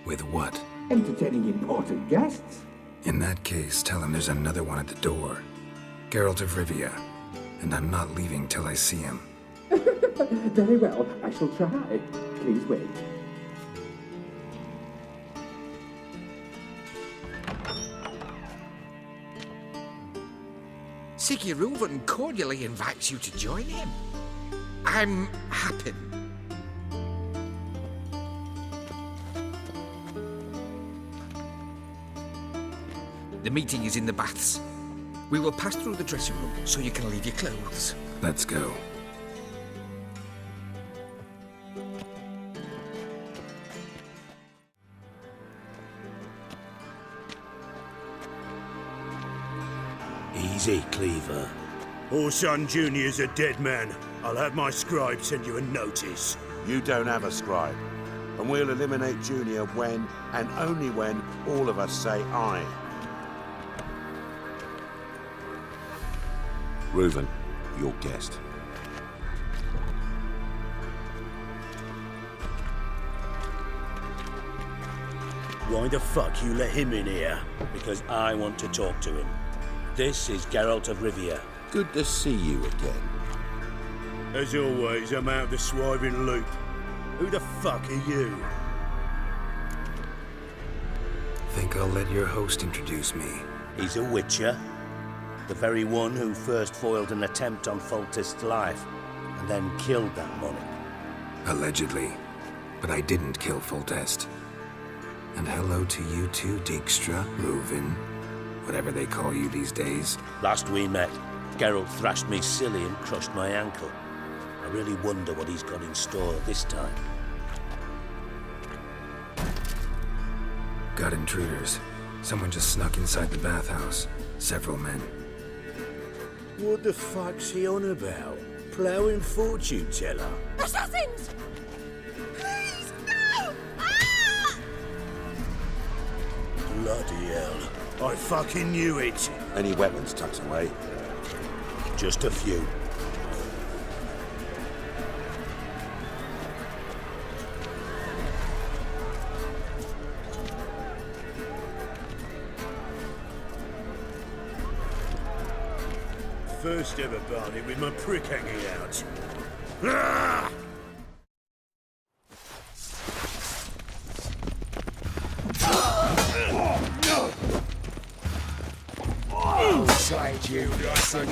With what? Entertaining important guests. In that case, tell him there's another one at the door. Geralt of Rivia. And I'm not leaving till I see him. Very well, I shall try. Please wait. Siggy Reuven cordially invites you to join him. I'm happy. The meeting is in the baths. We will pass through the dressing room so you can leave your clothes. Let's go. Easy, Cleaver. Orson Jr.'s a dead man. I'll have my scribe send you a notice. You don't have a scribe. And we'll eliminate Junior when, and only when, all of us say aye. Reuven, your guest. Why the fuck you let him in here? Because I want to talk to him. This is Geralt of Rivia. Good to see you again. As always, I'm out of the swiving loop. Who the fuck are you? Think I'll let your host introduce me. He's a witcher. The very one who first foiled an attempt on Foltest's life, and then killed that monarch. Allegedly. But I didn't kill Foltest. And hello to you too, Dijkstra, Reuven, whatever they call you these days. Last we met, Geralt thrashed me silly and crushed my ankle. I really wonder what he's got in store this time. Got intruders. Someone just snuck inside the bathhouse. Several men. What the fuck's he on about? Ploughing fortune teller? Assassins! Please, no! Ah! Bloody hell. I fucking knew it. Any weapons tucked away? Just a few. First ever barney with my prick hanging out. Ah! Outside you, listen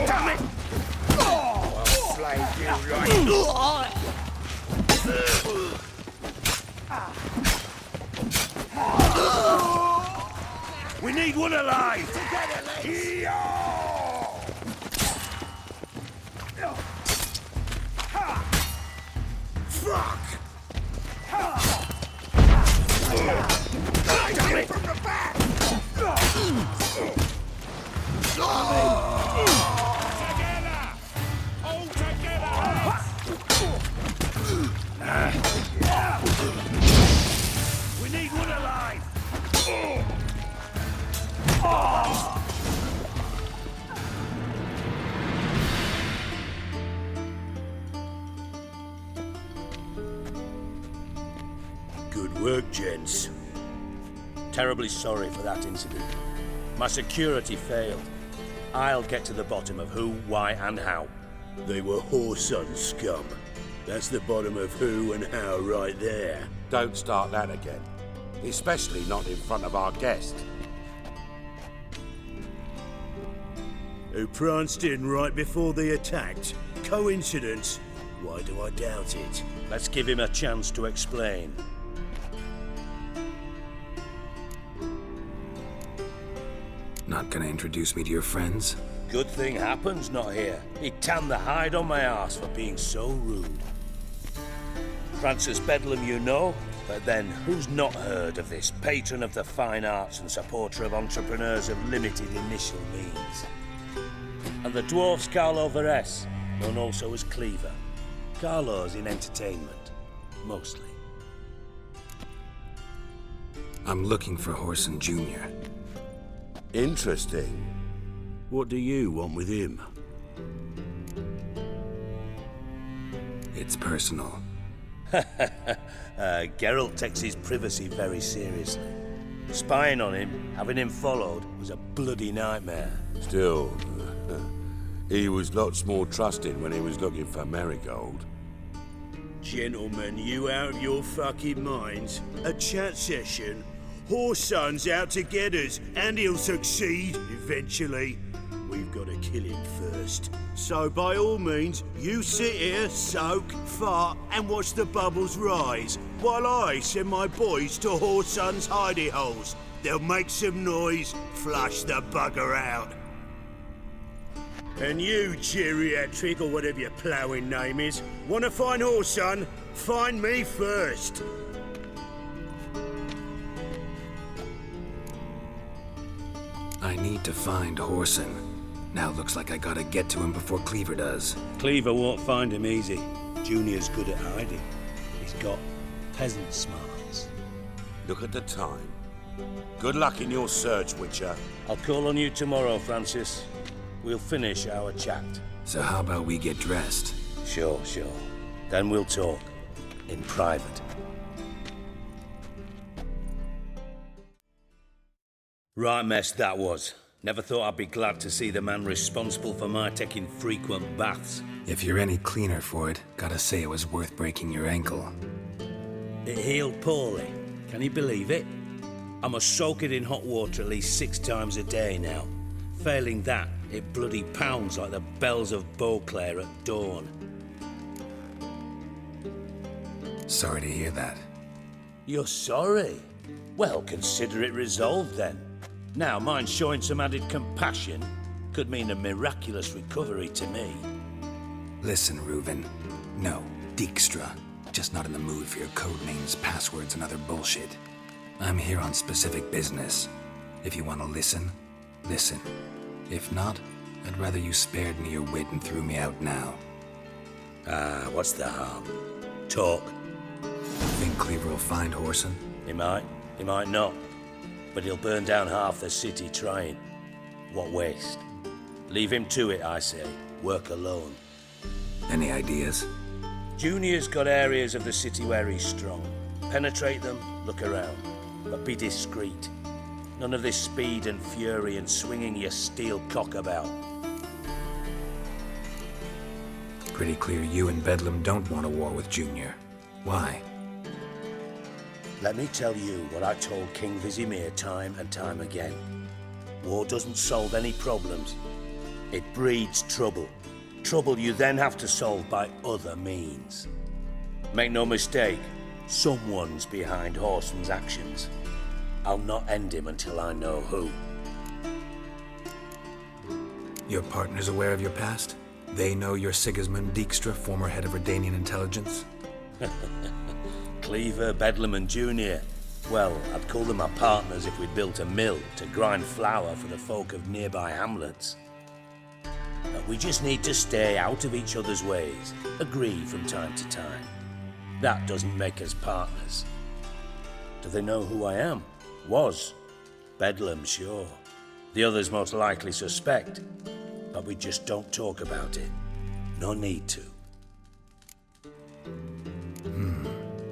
Damn it! I'll slay you right. We need one alive! Fuck! Damn it! From the back! Together! All together! We need one alive! Good work, gents. Terribly sorry for that incident. My security failed. I'll get to the bottom of who, why, and how. They were whoreson scum. That's the bottom of who and how right there. Don't start that again. Especially not in front of our guest. Who pranced in right before they attacked. Coincidence? Why do I doubt it? Let's give him a chance to explain. Not gonna introduce me to your friends? Good thing Happen's not here. He tanned the hide on my arse for being so rude. Francis Bedlam you know, but then who's not heard of this patron of the fine arts and supporter of entrepreneurs of limited initial means? And the dwarf's Carlo Veres, known also as Cleaver. Carlo's in entertainment, mostly. I'm looking for Whoreson Jr. Interesting. What do you want with him? It's personal. Geralt takes his privacy very seriously. Spying on him, having him followed, was a bloody nightmare. Still, he was lots more trusting when he was looking for Marigold. Gentlemen, you out of your fucking minds? A chat session? Whoreson's out to get us, and he'll succeed, eventually. We've got to kill him first. So by all means, you sit here, soak, fart, and watch the bubbles rise, while I send my boys to Whoreson's hidey holes. They'll make some noise, flush the bugger out. And you, geriatric, or whatever your ploughing name is, want to find Whoreson? Find me first. I need to find Whoreson. Now looks like I gotta get to him before Cleaver does. Cleaver won't find him easy. Junior's good at hiding. He's got peasant smarts. Look at the time. Good luck in your search, Witcher. I'll call on you tomorrow, Francis. We'll finish our chat. So how about we get dressed? Sure. Then we'll talk. In private. Right mess that was. Never thought I'd be glad to see the man responsible for my taking frequent baths. If you're any cleaner for it, gotta say it was worth breaking your ankle. It healed poorly. Can you believe it? I must soak it in hot water at least 6 times a day now. Failing that, it bloody pounds like the bells of Beauclair at dawn. Sorry to hear that. You're sorry? Well, consider it resolved then. Now, mine showing some added compassion could mean a miraculous recovery to me. Listen, Reuven. No, Dijkstra. Just not in the mood for your code names, passwords, and other bullshit. I'm here on specific business. If you want to listen, listen. If not, I'd rather you spared me your wit and threw me out now. What's the harm? Talk. Think Cleaver will find Whoreson? He might not. But he'll burn down half the city trying. What waste? Leave him to it, I say. Work alone. Any ideas? Junior's got areas of the city where he's strong. Penetrate them, look around. But be discreet. None of this speed and fury and swinging your steel cock about. Pretty clear you and Bedlam don't want a war with Junior. Why? Let me tell you what I told King Vizimir time and time again. War doesn't solve any problems. It breeds trouble. Trouble you then have to solve by other means. Make no mistake, someone's behind Whoreson's actions. I'll not end him until I know who. Your partner's aware of your past? They know you're Sigismund Dijkstra, former head of Redanian intelligence? Cleaver, Bedlam and Junior. Well, I'd call them my partners if we'd built a mill to grind flour for the folk of nearby hamlets. But we just need to stay out of each other's ways, agree from time to time. That doesn't make us partners. Do they know who I am? Was. Bedlam, sure. The others most likely suspect. But we just don't talk about it. No need to.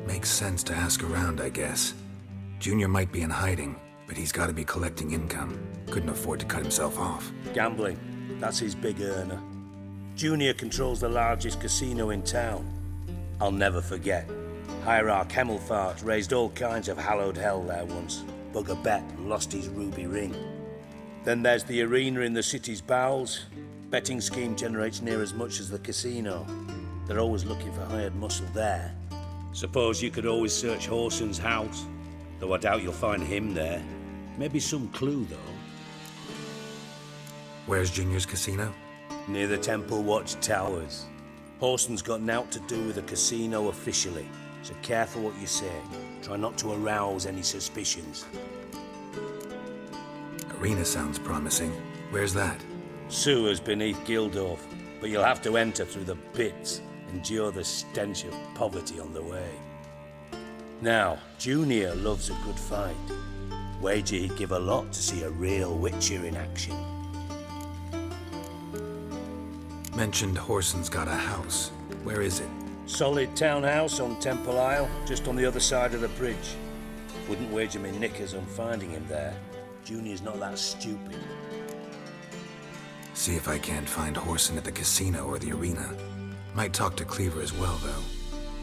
Makes sense to ask around, I guess. Junior might be in hiding. But he's got to be collecting income. Couldn't afford to cut himself off. Gambling. That's his big earner. Junior controls the largest casino in town. I'll never forget. Hierarch Hemmelfart raised all kinds of hallowed hell there once. Bugger bet and lost his ruby ring. Then there's the arena in the city's bowels. Betting scheme generates near as much as the casino. They're always looking for hired muscle there. Suppose you could always search Horson's house. Though I doubt you'll find him there. Maybe some clue, though. Where's Junior's casino? Near the Temple Watch Towers. Horson's got nought to do with the casino officially, so careful what you say. Try not to arouse any suspicions. Arena sounds promising. Where's that? Sewers beneath Gildorf, but you'll have to enter through the pits, endure the stench of poverty on the way. Now, Junior loves a good fight. Wager he'd give a lot to see a real Witcher in action. Mentioned Horson's got a house. Where is it? Solid townhouse on Temple Isle, just on the other side of the bridge. Wouldn't wager me knickers on finding him there. Junior's not that stupid. See if I can't find Horson at the casino or the arena. Might talk to Cleaver as well, though.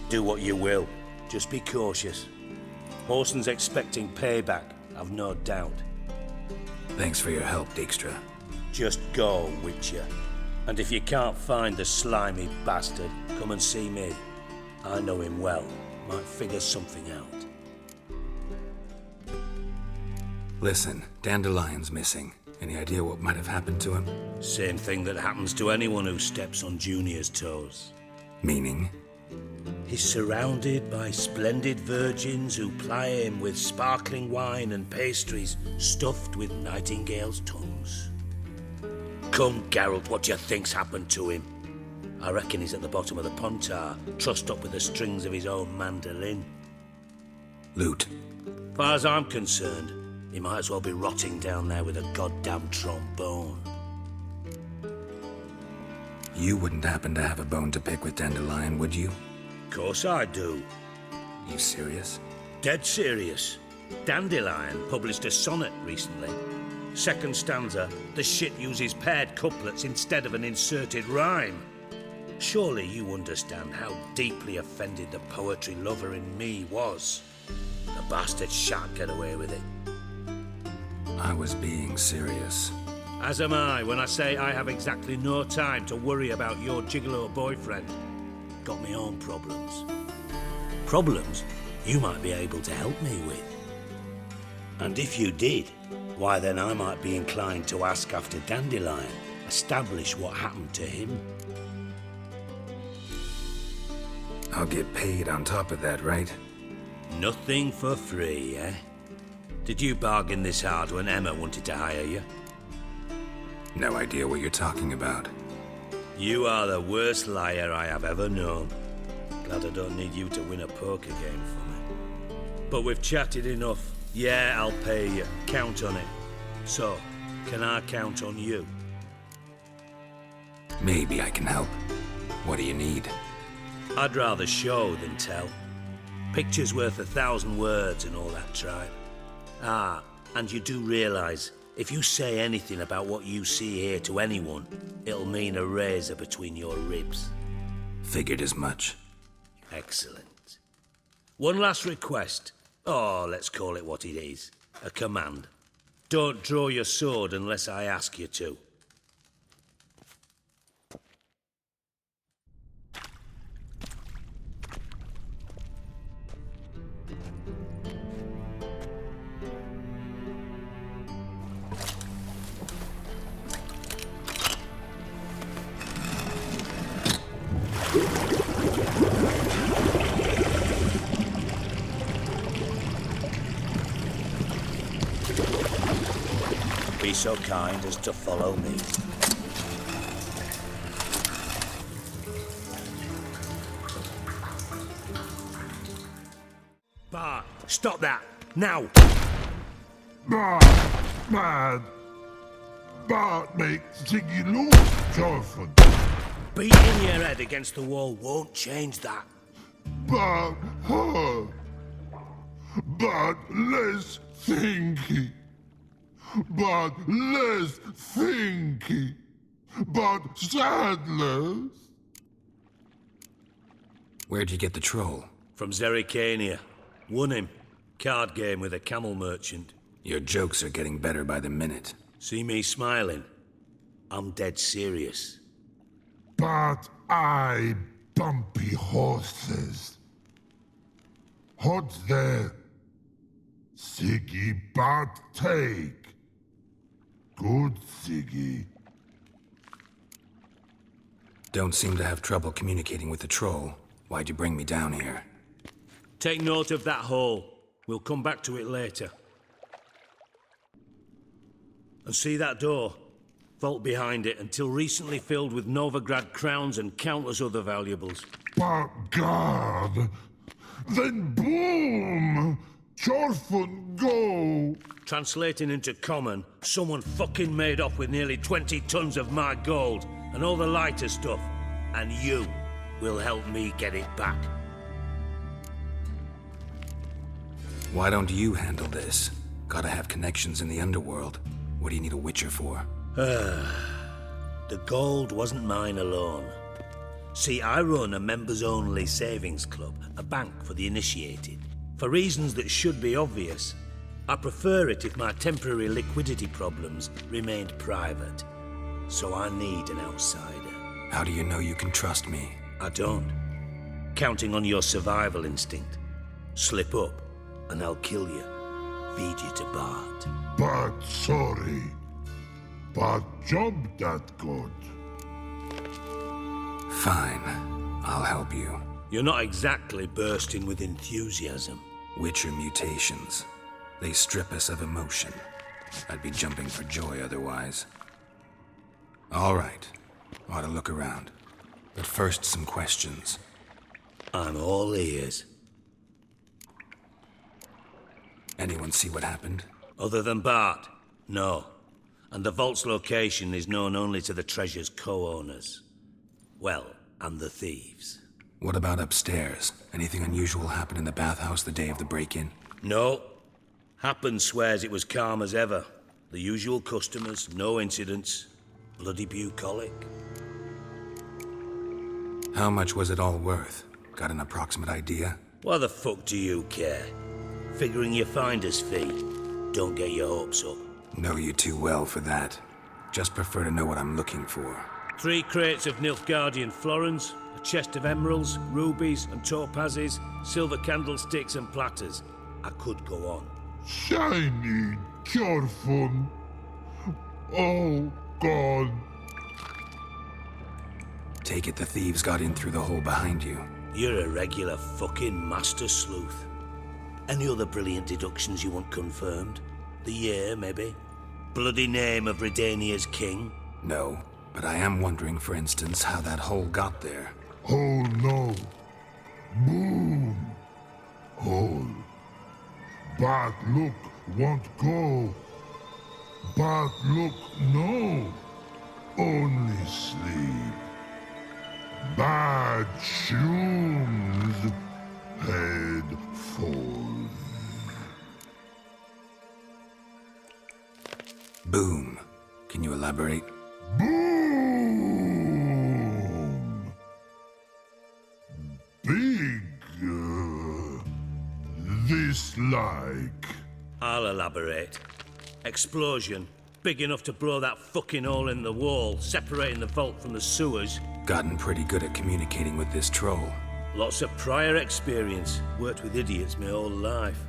Do what you will. Just be cautious. Horson's expecting payback, I've no doubt. Thanks for your help, Dijkstra. Just go, Witcher. And if you can't find the slimy bastard, come and see me. I know him well. Might figure something out. Listen, Dandelion's missing. Any idea what might have happened to him? Same thing that happens to anyone who steps on Junior's toes. Meaning? He's surrounded by splendid virgins who ply him with sparkling wine and pastries stuffed with nightingales' tongues. Come, Geralt, what do you think's happened to him? I reckon he's at the bottom of the Pontar, trussed up with the strings of his own mandolin. Loot. Far as I'm concerned, he might as well be rotting down there with a goddamn trombone. You wouldn't happen to have a bone to pick with Dandelion, would you? Course I do. You serious? Dead serious. Dandelion published a sonnet recently. Second stanza, the shit uses paired couplets instead of an inserted rhyme. Surely you understand how deeply offended the poetry lover in me was. The bastard shan't get away with it. I was being serious. As am I when I say I have exactly no time to worry about your gigolo boyfriend. Got me own problems. Problems you might be able to help me with. And if you did, why then I might be inclined to ask after Dandelion, establish what happened to him. I'll get paid on top of that, right? Nothing for free, eh? Did you bargain this hard when Emma wanted to hire you? No idea what you're talking about. You are the worst liar I have ever known. Glad I don't need you to win a poker game for me. But we've chatted enough. Yeah, I'll pay you. Count on it. So, can I count on you? Maybe I can help. What do you need? I'd rather show than tell. Picture's worth 1,000 words and all that tripe. Ah, and you do realise, if you say anything about what you see here to anyone, it'll mean a razor between your ribs. Figured as much. Excellent. One last request. Oh, let's call it what it is. A command. Don't draw your sword unless I ask you to. Be so kind as to follow me. Bart, stop that! Now! Bart makes Ziggy Lou chosen. Beating your head against the wall won't change that. But less thinky, but less thinky, but sadless. Where'd you get the troll? From Zerrikania. Won him. Card game with a camel merchant. Your jokes are getting better by the minute. See me smiling? I'm dead serious. But I bumpy horses. Hot there. Siggy but take. Good Siggy. Don't seem to have trouble communicating with the troll. Why'd you bring me down here? Take note of that hole. We'll come back to it later. And see that door? Vault behind it, until recently filled with Novigrad crowns and countless other valuables. But God! Then boom! Chorfun go! Translating into common, someone fucking made off with nearly 20 tons of my gold, and all the lighter stuff. And you will help me get it back. Why don't you handle this? Gotta have connections in the Underworld. What do you need a Witcher for? The gold wasn't mine alone. See, I run a members-only savings club, a bank for the initiated. For reasons that should be obvious, I prefer it if my temporary liquidity problems remained private. So I need an outsider. How do you know you can trust me? I don't. Counting on your survival instinct. Slip up, and I'll kill you. Feed you to Bart. But sorry. But job that good. Fine. I'll help you. You're not exactly bursting with enthusiasm. Witcher mutations. They strip us of emotion. I'd be jumping for joy otherwise. All right. Ought to look around. But first, some questions. I'm all ears. Anyone see what happened? Other than Bart? No. And the vault's location is known only to the treasure's co-owners. Well, and the thieves. What about upstairs? Anything unusual happen in the bathhouse the day of the break-in? No. Happen swears it was calm as ever. The usual customers, no incidents. Bloody bucolic. How much was it all worth? Got an approximate idea? Why the fuck do you care? Figuring your finder's fee. Don't get your hopes up. Know you too well for that. Just prefer to know what I'm looking for. 3 crates of Nilfgaardian florins, a chest of emeralds, rubies and topazes, silver candlesticks and platters. I could go on. Shiny, Chorfun. Oh, God. Take it the thieves got in through the hole behind you. You're a regular fucking master sleuth. Any other brilliant deductions you want confirmed? The year, maybe? Bloody name of Redania's king? No, but I am wondering, for instance, how that hole got there. Hole no. Boom. Hole. But look, won't go. But look, no. Only sleep. Bad shoes. Head falls. Boom. Can you elaborate? Boom! Big. This like. I'll elaborate. Explosion. Big enough to blow that fucking hole in the wall, separating the vault from the sewers. Gotten pretty good at communicating with this troll. Lots of prior experience. Worked with idiots my whole life.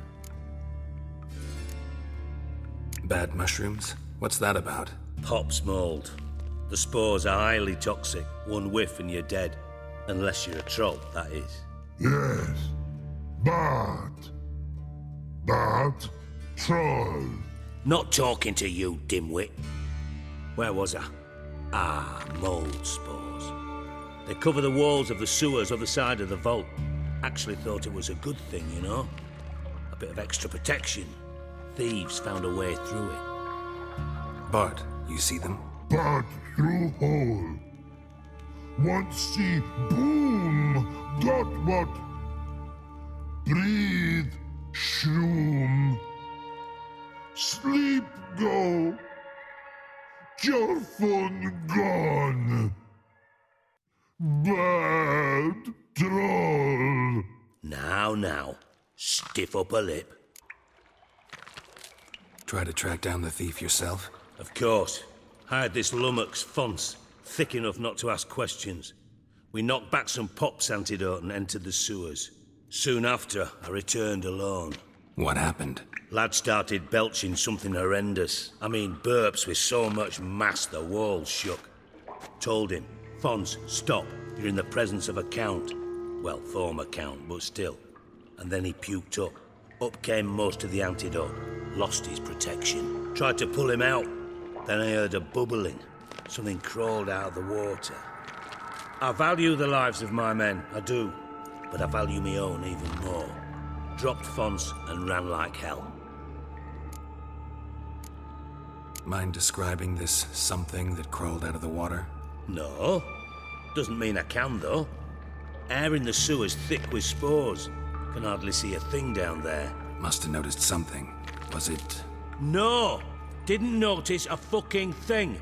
Bad mushrooms? What's that about? Pops mold. The spores are highly toxic. One whiff and you're dead. Unless you're a troll, that is. Yes. But troll. Not talking to you, dimwit. Where was I? Ah, mold spores. They cover the walls of the sewers other side of the vault. Actually thought it was a good thing, you know? A bit of extra protection. Thieves found a way through it. Bart, you see them? But through hole. Want see boom. Got what? Breathe. Shroom. Sleep go. Your fun gone. Bad troll. Now, stiff upper lip. Try to track down the thief yourself? Of course. I had this lummox Fons, thick enough not to ask questions. We knocked back some Pop's antidote and entered the sewers. Soon after, I returned alone. What happened? Lad started belching something horrendous. I mean, burps with so much mass the walls shook. Told him, Fons, stop. You're in the presence of a count. Well, former count, but still. And then he puked up. Up came most of the antidote. Lost his protection. Tried to pull him out. Then I heard a bubbling. Something crawled out of the water. I value the lives of my men, I do. But I value my own even more. Dropped Fons and ran like hell. Mind describing this something that crawled out of the water? No. Doesn't mean I can, though. Air in the sewer's thick with spores. Can hardly see a thing down there. Must have noticed something. Was it... No! Didn't notice a fucking thing.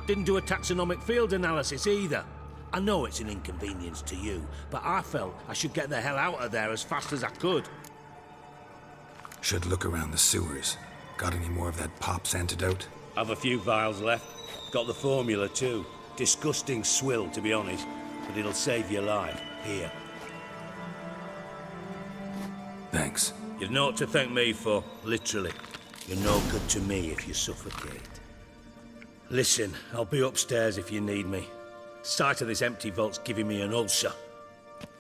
Didn't do a taxonomic field analysis either. I know it's an inconvenience to you, but I felt I should get the hell out of there as fast as I could. Should look around the sewers. Got any more of that Pop's antidote? I've a few vials left. Got the formula too. Disgusting swill, to be honest, but it'll save your life. Here. Thanks. You've naught to thank me for, literally. You're no good to me if you suffocate. Listen, I'll be upstairs if you need me. Sight of this empty vault's giving me an ulcer.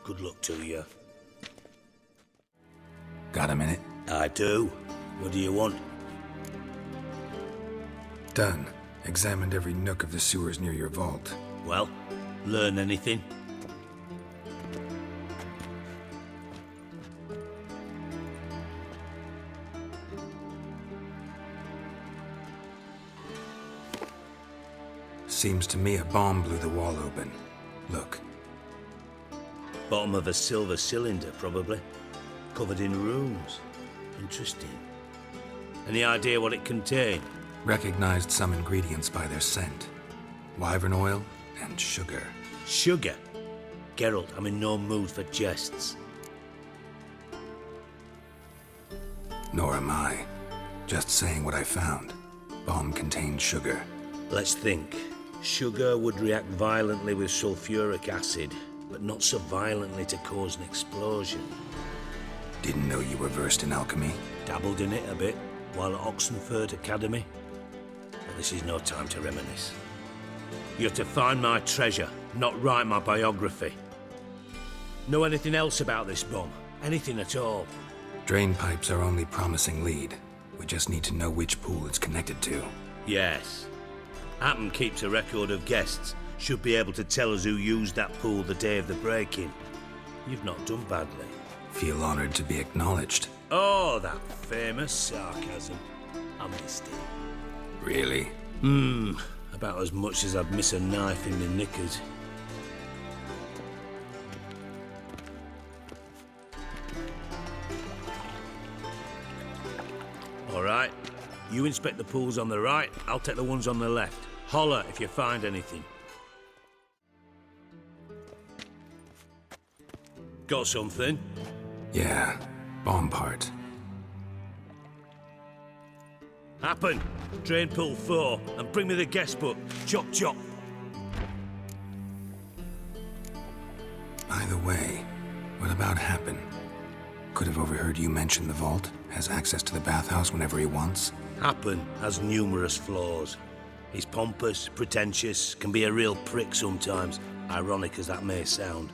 Good luck to you. Got a minute? I do. What do you want? Done. Examined every nook of the sewers near your vault. Well, learn anything? Seems to me a bomb blew the wall open. Look. Bottom of a silver cylinder, probably. Covered in runes. Interesting. Any idea what it contained? Recognized some ingredients by their scent. Wyvern oil and sugar. Sugar? Geralt, I'm in no mood for jests. Nor am I. Just saying what I found. Bomb contained sugar. Let's think. Sugar would react violently with sulfuric acid, but not so violently to cause an explosion. Didn't know you were versed in alchemy. Dabbled in it a bit, while at Oxenford Academy. But this is no time to reminisce. You're to find my treasure, not write my biography. Know anything else about this bomb? Anything at all? Drain pipes are only promising lead. We just need to know which pool it's connected to. Yes. Appen keeps a record of guests. Should be able to tell us who used that pool the day of the break-in. You've not done badly. Feel honored to be acknowledged. Oh, that famous sarcasm. I missed it. Really? About as much as I'd miss a knife in my knickers. All right. You inspect the pools on the right, I'll take the ones on the left. Holler if you find anything. Got something? Yeah, bomb part. Happen. Drain pool 4, and bring me the guest book. Chop chop. By the way, what about Happen? Could have overheard you mention the vault. Has access to the bathhouse whenever he wants. Happen has numerous flaws. He's pompous, pretentious, can be a real prick sometimes, ironic as that may sound.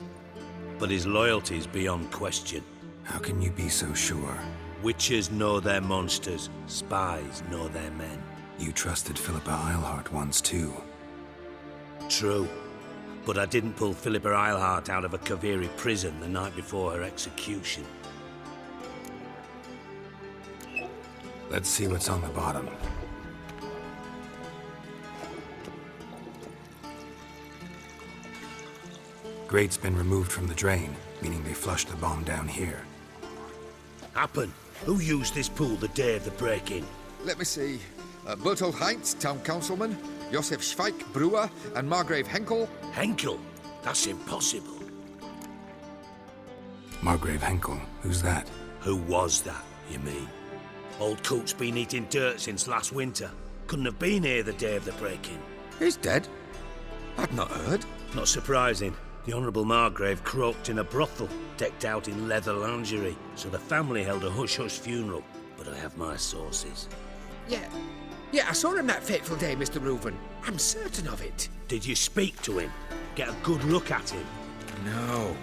But his loyalty's beyond question. How can you be so sure? Witches know their monsters, spies know their men. You trusted Philippa Eilhart once too. True. But I didn't pull Philippa Eilhart out of a Kaviri prison the night before her execution. Let's see what's on the bottom. Grate's been removed from the drain, meaning they flushed the bomb down here. Happen. Who used this pool the day of the break-in? let me see. Bertold Heinz, town councilman, Josef Schweik, brewer, and Margrave Henkel. Henkel? That's impossible. Margrave Henkel? Who's that? Who was that, you mean? Old Coot's been eating dirt since last winter. Couldn't have been here the day of the break-in. He's dead? I'd not heard. Not surprising. The Honourable Margrave croaked in a brothel, decked out in leather lingerie, so the family held a hush-hush funeral. But I have my sources. Yeah, I saw him that fateful day, Mr. Reuven. I'm certain of it. Did you speak to him? Get a good look at him? No.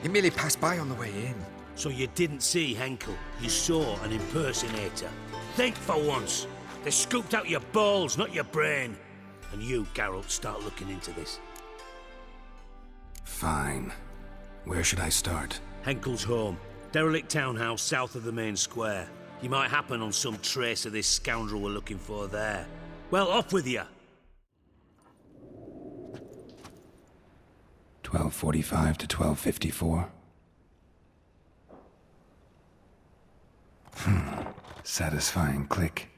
He merely passed by on the way in. So you didn't see Henkel? You saw an impersonator? Think for once. They scooped out your balls, not your brain. And you, Geralt, start looking into this. Fine. Where should I start? Henkel's home. Derelict townhouse south of the main square. You might happen on some trace of this scoundrel we're looking for there. Well, off with you! 12:45 to 12:54. Satisfying click.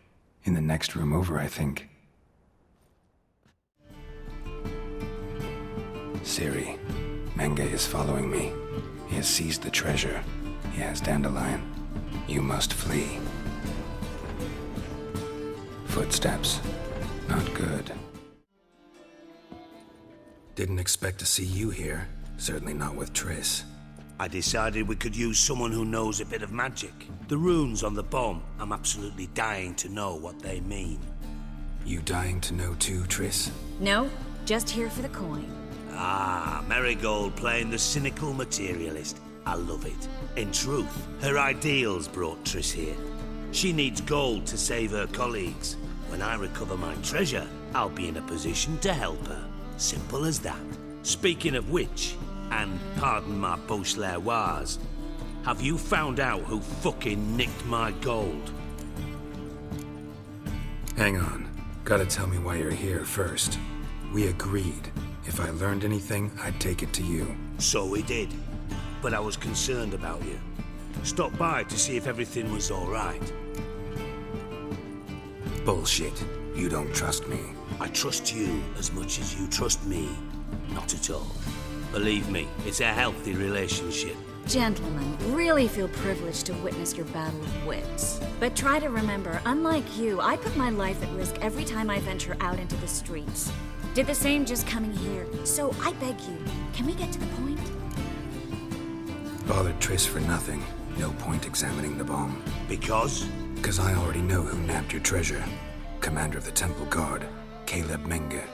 In the next room over, I think. Ciri, Menge is following me. He has seized the treasure. He has Dandelion. You must flee. Footsteps. Not good. Didn't expect to see you here. Certainly not with Triss. I decided we could use someone who knows a bit of magic. The runes on the bomb, I'm absolutely dying to know what they mean. You dying to know too, Triss? No, just here for the coin. Ah, Marigold playing the cynical materialist. I love it. In truth, her ideals brought Triss here. She needs gold to save her colleagues. When I recover my treasure, I'll be in a position to help her. Simple as that. Speaking of which, and pardon my Beauclervoise, have you found out who fucking nicked my gold? Hang on. Gotta tell me why you're here first. We agreed. If I learned anything, I'd take it to you. So we did. But I was concerned about you. Stopped by to see if everything was all right. Bullshit. You don't trust me. I trust you as much as you trust me. Not at all. Believe me, it's a healthy relationship. Gentlemen, really feel privileged to witness your battle of wits. But try to remember, unlike you, I put my life at risk every time I venture out into the streets. Did the same just coming here. So I beg you, can we get to the point? Bothered Triss for nothing. No point examining the bomb. Because? Because I already know who nabbed your treasure. Commander of the Temple Guard, Caleb Menge.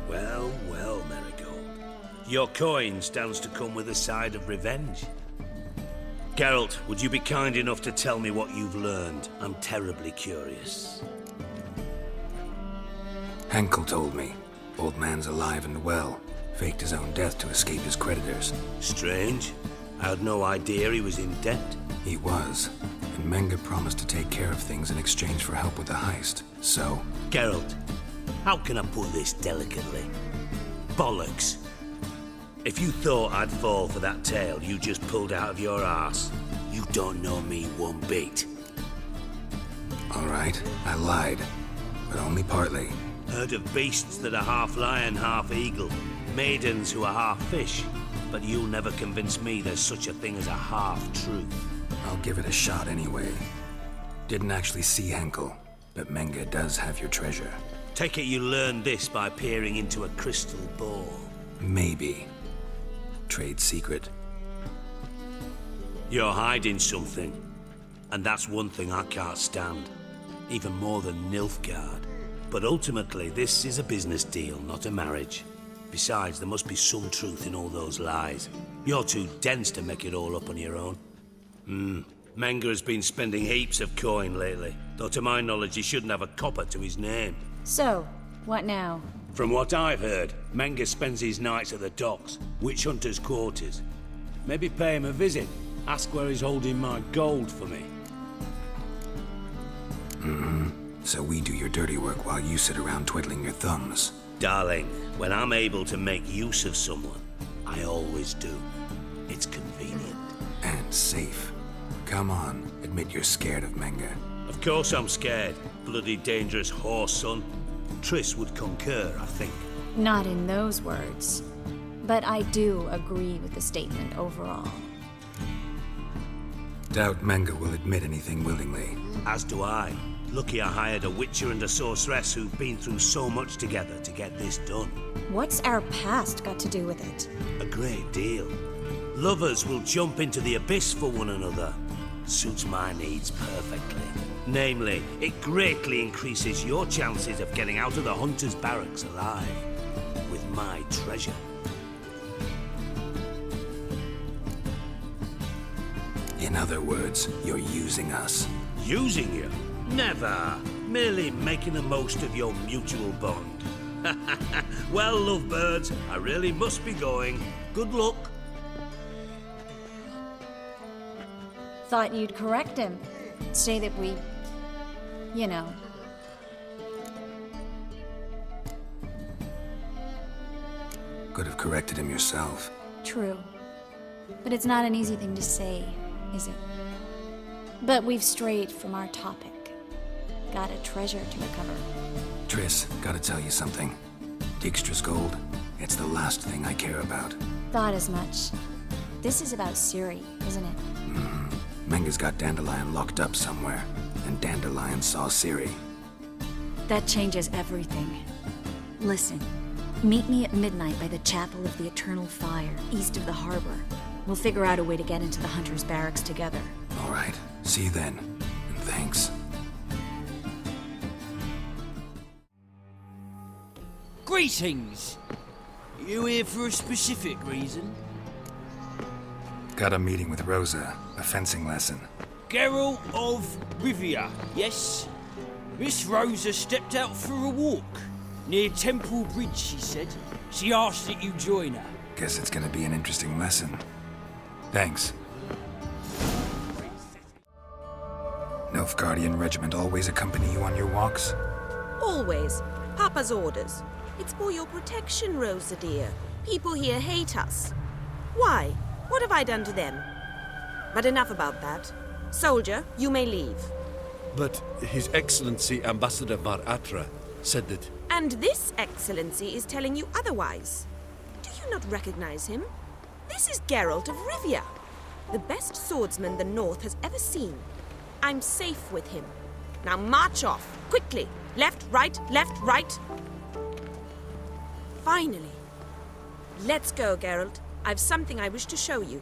Well, well, Marigold. Your coin stands to come with a side of revenge. Geralt, would you be kind enough to tell me what you've learned? I'm terribly curious. Henkel told me. Old man's alive and well. Faked his own death to escape his creditors. Strange. I had no idea he was in debt. He was. And Menge promised to take care of things in exchange for help with the heist. So... Geralt, how can I put this delicately? Bollocks. If you thought I'd fall for that tale you just pulled out of your arse, you don't know me one bit. All right, I lied. But only partly. Heard of beasts that are half lion, half eagle. Maidens who are half fish. But you'll never convince me there's such a thing as a half-truth. I'll give it a shot anyway. Didn't actually see Henkel, but Menge does have your treasure. Take it you learned this by peering into a crystal ball. Maybe. Trade secret. You're hiding something. And that's one thing I can't stand. Even more than Nilfgaard. But ultimately, this is a business deal, not a marriage. Besides, there must be some truth in all those lies. You're too dense to make it all up on your own. Menge has been spending heaps of coin lately, though to my knowledge he shouldn't have a copper to his name. So, what now? From what I've heard, Menge spends his nights at the docks, witch hunters' quarters. Maybe pay him a visit, ask where he's holding my gold for me. So we do your dirty work while you sit around twiddling your thumbs. Darling, when I'm able to make use of someone, I always do. It's convenient. And safe. Come on, admit you're scared of Menga. Of course I'm scared. Bloody dangerous horse, son. Triss would concur, I think. Not in those words. But I do agree with the statement overall. Doubt Menga will admit anything willingly. As do I. Lucky I hired a witcher and a sorceress who've been through so much together to get this done. What's our past got to do with it? A great deal. Lovers will jump into the abyss for one another. Suits my needs perfectly. Namely, it greatly increases your chances of getting out of the hunter's barracks alive. With my treasure. In other words, you're using us. Using you? Never. Merely making the most of your mutual bond. Well, lovebirds, I really must be going. Good luck. Thought you'd correct him. Say that we... you know. Could have corrected him yourself. True. But it's not an easy thing to say, is it? But we've strayed from our topic. Got a treasure to recover. Triss, gotta tell you something. Dijkstra's gold, it's the last thing I care about. Thought as much. This is about Ciri, isn't it? Menga's got Dandelion locked up somewhere, and Dandelion saw Ciri. That changes everything. Listen, meet me at midnight by the Chapel of the Eternal Fire, east of the harbor. We'll figure out a way to get into the Hunter's Barracks together. All right, see you then, and thanks. Greetings! You here for a specific reason? Got a meeting with Rosa, a fencing lesson. Geralt of Rivia, yes? Miss Rosa stepped out for a walk. Near Temple Bridge, she said. She asked that you join her. Guess it's gonna be an interesting lesson. Thanks. Nilfgaardian regiment always accompany you on your walks? Always. Papa's orders. It's for your protection, Rosa dear. People here hate us. Why? What have I done to them? But enough about that. Soldier, you may leave. But His Excellency Ambassador Var Atra said that... And this Excellency is telling you otherwise. Do you not recognize him? This is Geralt of Rivia, the best swordsman the North has ever seen. I'm safe with him. Now march off, quickly. Left, right, right. Finally. Let's go, Geralt. I've something I wish to show you.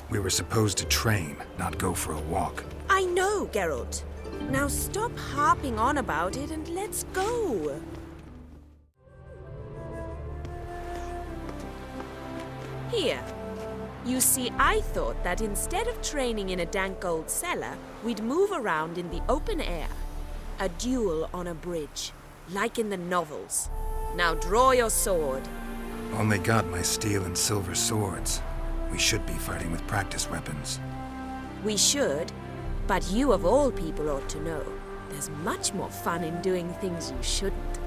We were supposed to train, not go for a walk. I know, Geralt. Now stop harping on about it and let's go. Here. You see, I thought that instead of training in a dank old cellar, we'd move around in the open air. A duel on a bridge, like in the novels. Now draw your sword. Only got my steel and silver swords. We should be fighting with practice weapons. We should, but you of all people ought to know. There's much more fun in doing things you shouldn't.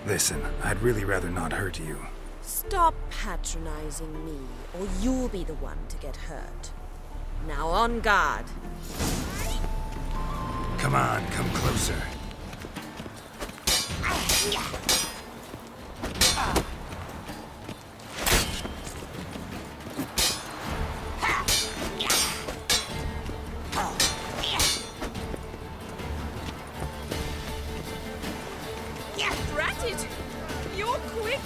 Listen, I'd really rather not hurt you. Stop patronizing me, or you'll be the one to get hurt. Now on guard. Come on, come closer. Drat it! You're quick!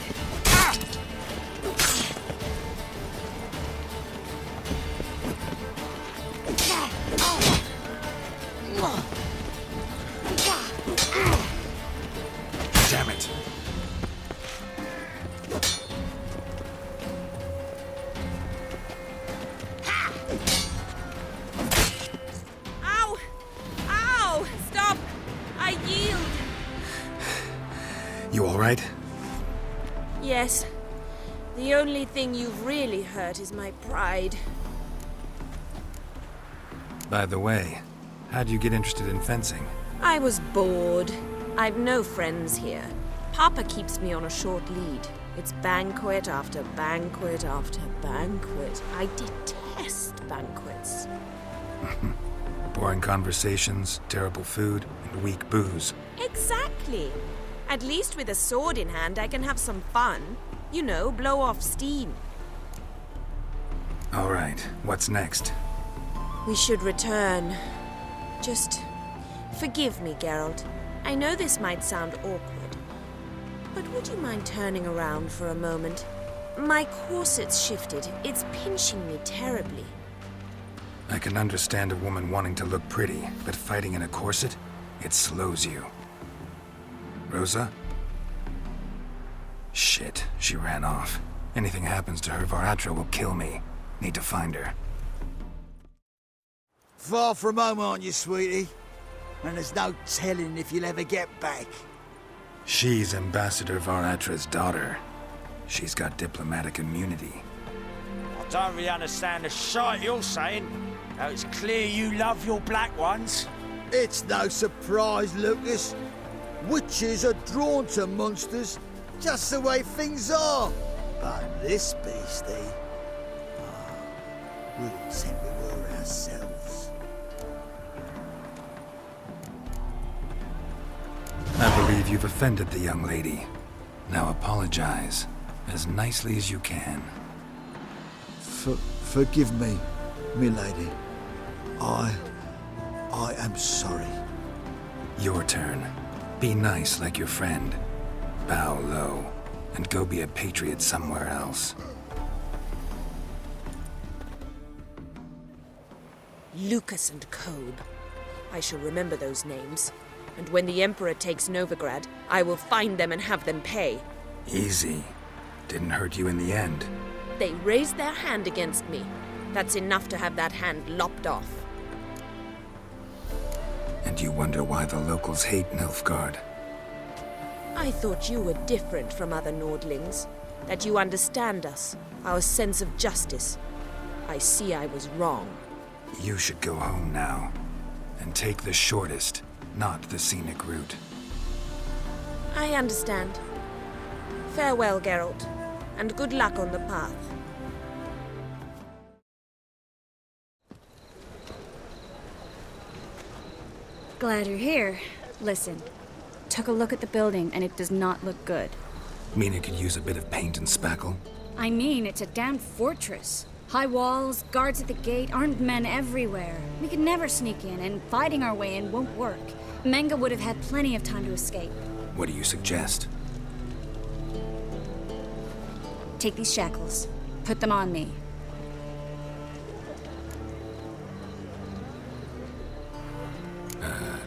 Damn it. Ow! Ow! Stop! I yield! You all right? Yes. The only thing you've really hurt is my pride. By the way, how'd you get interested in fencing? I was bored. I've no friends here. Papa keeps me on a short lead. It's banquet after banquet after banquet. I detest banquets. Boring conversations, terrible food, and weak booze. Exactly. At least with a sword in hand, I can have some fun. You know, blow off steam. All right, what's next? We should return. Just forgive me, Geralt. I know this might sound awkward, but would you mind turning around for a moment? My corset's shifted. It's pinching me terribly. I can understand a woman wanting to look pretty, but fighting in a corset, it slows you. Rosa? Shit, she ran off. Anything happens to her, Varatra will kill me. Need to find her. Far from home, aren't you, sweetie? And there's no telling if you'll ever get back. She's Ambassador Varatra's daughter. She's got diplomatic immunity. I don't really understand the shite you're saying. Now it's clear you love your black ones. It's no surprise, Lucas. Witches are drawn to monsters, just the way things are. But this beastie, we intend to were ourselves. I believe you've offended the young lady. Now apologize, as nicely as you can. Forgive me, milady. I am sorry. Your turn. Be nice like your friend. Bow low, and go be a patriot somewhere else. Lucas and Kobe. I shall remember those names. And when the Emperor takes Novigrad, I will find them and have them pay. Easy. Didn't hurt you in the end. They raised their hand against me. That's enough to have that hand lopped off. And you wonder why the locals hate Nilfgaard. I thought you were different from other Nordlings. That you understand us, our sense of justice. I see I was wrong. You should go home now. And take the shortest, not the scenic route. I understand. Farewell, Geralt. And good luck on the path. Glad you're here. Listen, took a look at the building and it does not look good. Mean it could use a bit of paint and spackle? I mean, it's a damn fortress. High walls, guards at the gate, armed men everywhere. We could never sneak in, and fighting our way in won't work. Menga would have had plenty of time to escape. What do you suggest? Take these shackles. Put them on me.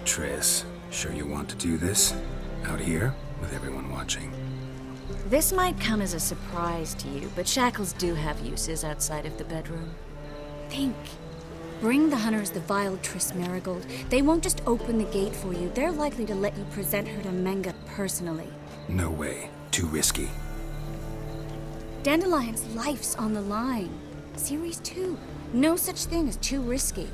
Triss, sure you want to do this? Out here, with everyone watching? This might come as a surprise to you, but shackles do have uses outside of the bedroom. Think. Bring the hunters the vile Triss Marigold. They won't just open the gate for you. They're likely to let you present her to Menga personally. No way. Too risky. Dandelion's life's on the line. Series 2. No such thing as too risky.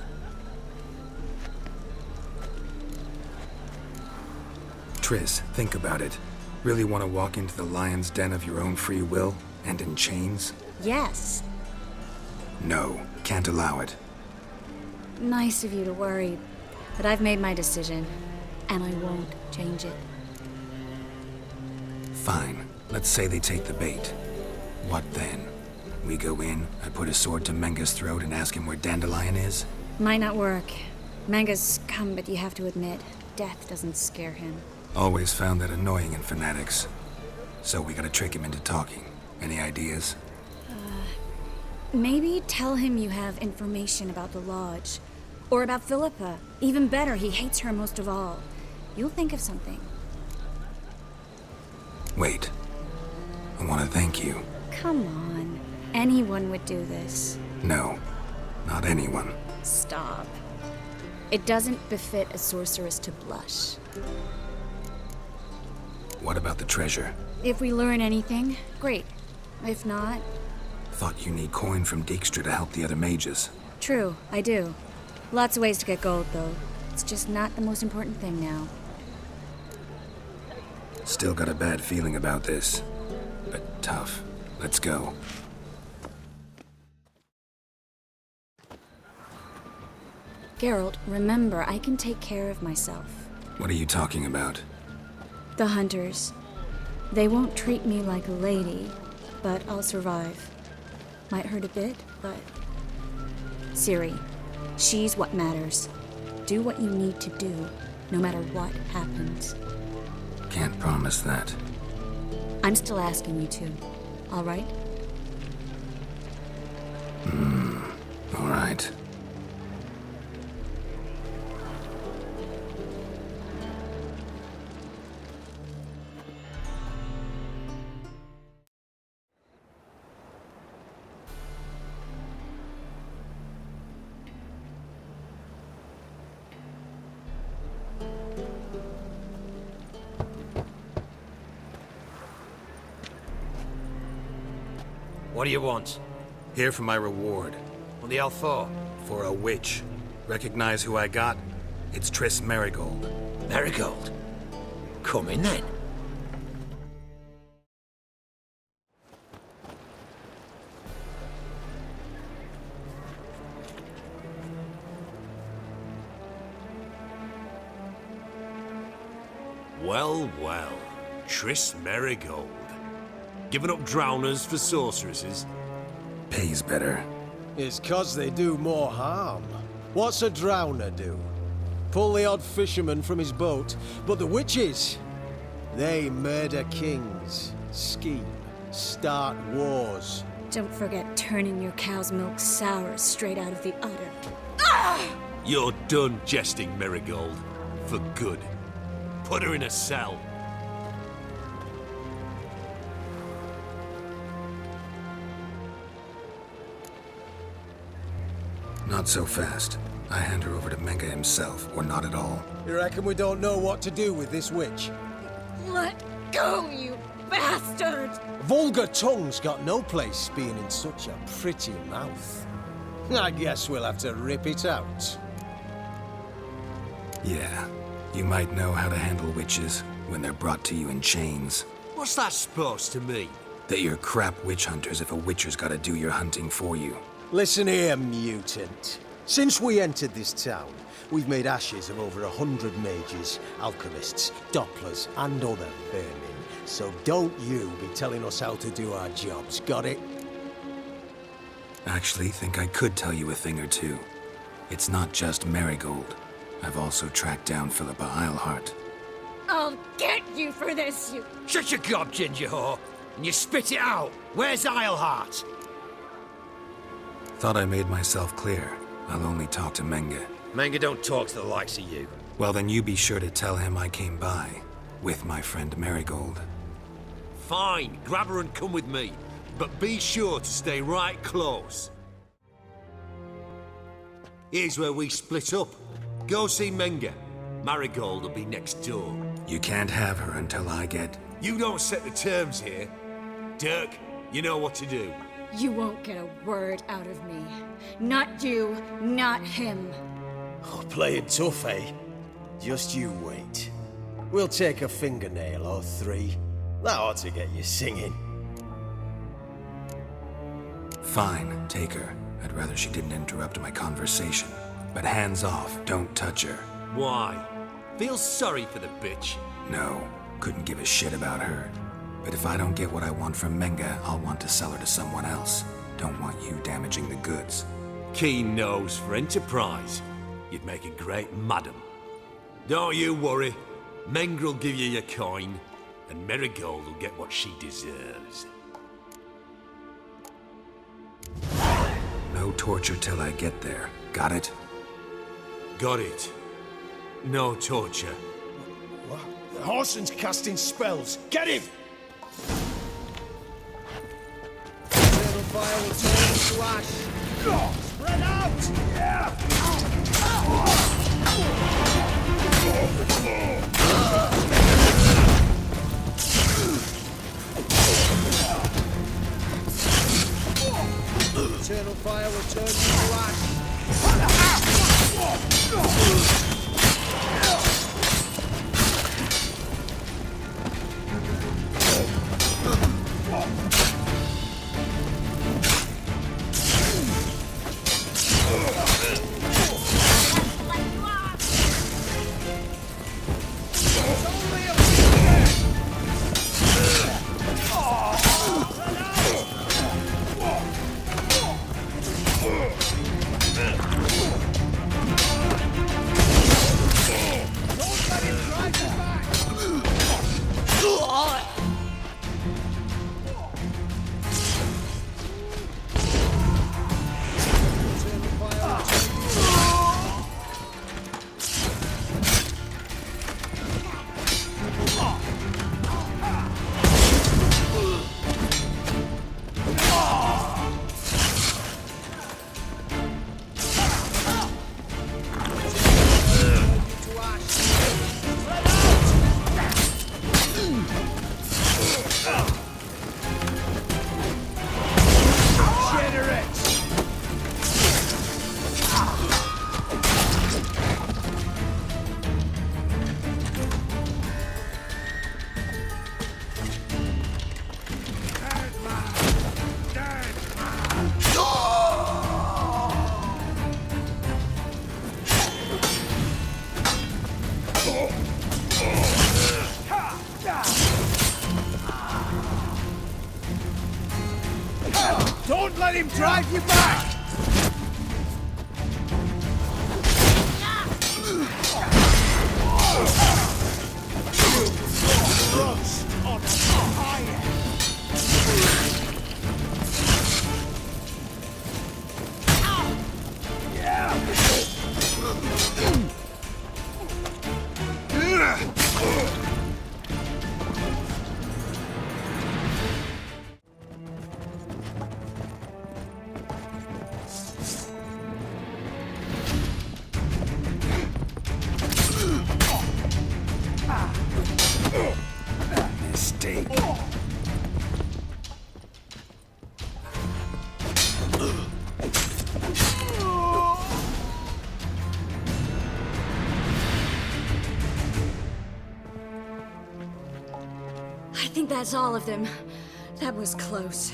Triss, think about it. Really want to walk into the lion's den of your own free will, and in chains? Yes. No, can't allow it. Nice of you to worry, but I've made my decision, and I won't change it. Fine. Let's say they take the bait. What then? We go in, I put a sword to Menga's throat and ask him where Dandelion is? Might not work. Menga's scum, but you have to admit, death doesn't scare him. Always found that annoying in fanatics. So we gotta trick him into talking. Any ideas? Maybe tell him you have information about the Lodge. Or about Philippa. Even better, he hates her most of all. You'll think of something. Wait. I want to thank you. Come on. Anyone would do this. No. Not anyone. Stop. It doesn't befit a sorceress to blush. What about the treasure? If we learn anything, great. If not... Thought you need coin from Dijkstra to help the other mages. True, I do. Lots of ways to get gold, though. It's just not the most important thing now. Still got a bad feeling about this. but tough. Let's go. Geralt, remember, I can take care of myself. What are you talking about? The hunters. They won't treat me like a lady, but I'll survive. Might hurt a bit, but... Ciri, she's what matters. Do what you need to do, no matter what happens. Can't promise that. I'm still asking you to, all right? All right. What do you want? Here for my reward. What the hell for? For a witch. Recognize who I got? It's Triss Merigold. Merigold? Come in then. Well, well. Triss Merigold. Giving up drowners for sorceresses? Pays better. It's 'cause they do more harm. What's a drowner do? Pull the odd fisherman from his boat, but the witches, they murder kings, scheme, start wars. Don't forget turning your cow's milk sour straight out of the udder. You're done jesting, Merigold. For good. Put her in a cell. Not so fast. I hand her over to Menge himself, or not at all. You reckon we don't know what to do with this witch? Let go, you bastard! Vulgar tongue's got no place being in such a pretty mouth. I guess we'll have to rip it out. Yeah. You might know how to handle witches when they're brought to you in chains. What's that supposed to mean? That you're crap witch hunters if a witcher's gotta do your hunting for you. Listen here, mutant. Since we entered this town, we've made ashes of over 100 mages, alchemists, dopplers, and other vermin. So don't you be telling us how to do our jobs, got it? Actually, think I could tell you a thing or two. It's not just Merigold. I've also tracked down Philippa Eilhart. I'll get you for this, you... Shut your gob, ginger whore, and you spit it out. Where's Eilhart? Thought I made myself clear. I'll only talk to Menge. Menge don't talk to the likes of you. Well, then you be sure to tell him I came by. With my friend Merigold. Fine, grab her and come with me. But be sure to stay right close. Here's where we split up. Go see Menge. Marigold will be next door. You can't have her until I get... You don't set the terms here. Dirk, you know what to do. You won't get a word out of me. Not you, not him. Oh, playing tough, eh? Just you wait. We'll take a fingernail or three. That ought to get you singing. Fine, take her. I'd rather she didn't interrupt my conversation. But hands off, don't touch her. Why? Feel sorry for the bitch? No, couldn't give a shit about her. But if I don't get what I want from Menge, I'll want to sell her to someone else. Don't want you damaging the goods. Keen nose for enterprise. You'd make a great madam. Don't you worry. Menge will give you your coin, and Merigold will get what she deserves. No torture till I get there. Got it? Got it. No torture. What? The Horson's casting spells. Get him! Eternal fire will turn to ash. Spread out! Yeah! Eternal fire will turn to ash. him drive you back! Mistake. I think that's all of them. That was close.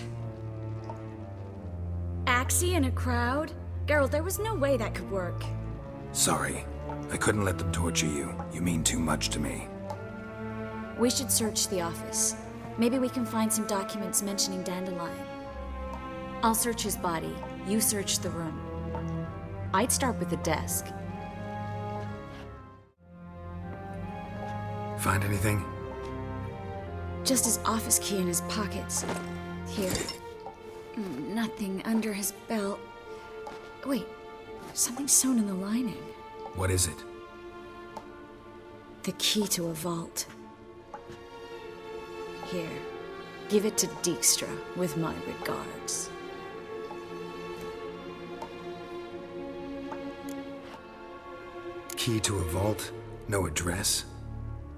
Axie in a crowd? Geralt, there was no way that could work. Sorry. I couldn't let them torture you. You mean too much to me. We should search the office. Maybe we can find some documents mentioning Dandelion. I'll search his body. You search the room. I'd start with the desk. Find anything? Just his office key in his pockets. Here. Nothing under his belt. Wait, something sewn in the lining. What is it? The key to a vault. Here, give it to Dijkstra with my regards. Key to a vault? No address?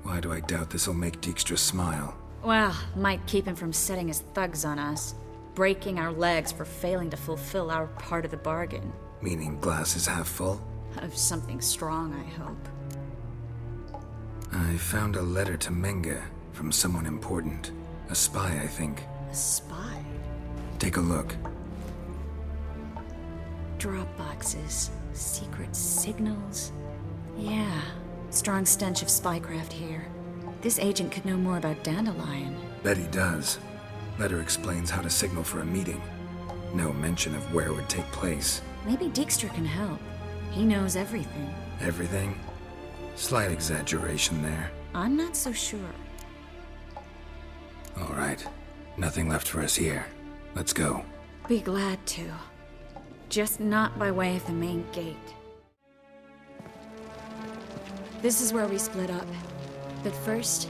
Why do I doubt this'll make Dijkstra smile? Well, might keep him from setting his thugs on us. Breaking our legs for failing to fulfill our part of the bargain. Meaning glass is half full? Of something strong, I hope. I found a letter to Menge from someone important. A spy, I think. A spy? Take a look. Drop boxes, secret signals. Yeah, strong stench of spycraft here. This agent could know more about Dandelion. Bet he does. Letter explains how to signal for a meeting. No mention of where it would take place. Maybe Dijkstra can help. He knows everything. Everything? Slight exaggeration there. I'm not so sure. All right. Nothing left for us here. Let's go. Be glad to. Just not by way of the main gate. This is where we split up. But first,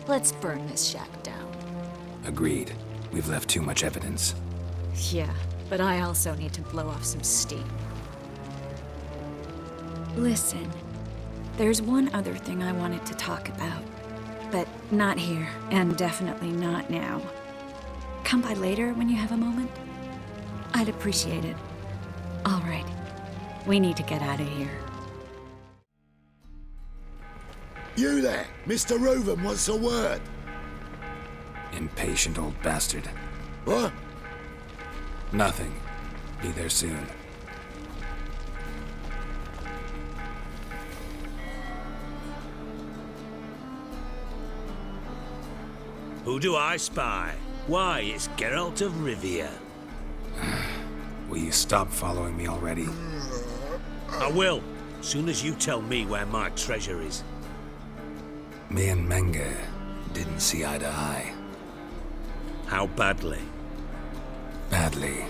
let's burn this shack down. Agreed. We've left too much evidence. Yeah, but I also need to blow off some steam. Listen, there's one other thing I wanted to talk about. But not here, and definitely not now. Come by later when you have a moment? I'd appreciate it. All right, we need to get out of here. You there, Mr. Reuven wants a word. Impatient old bastard. What? Nothing. Be there soon. Who do I spy? Why, it's Geralt of Rivia. Will you stop following me already? I will, soon as you tell me where my treasure is. Me and Menge didn't see eye to eye. How badly? Badly.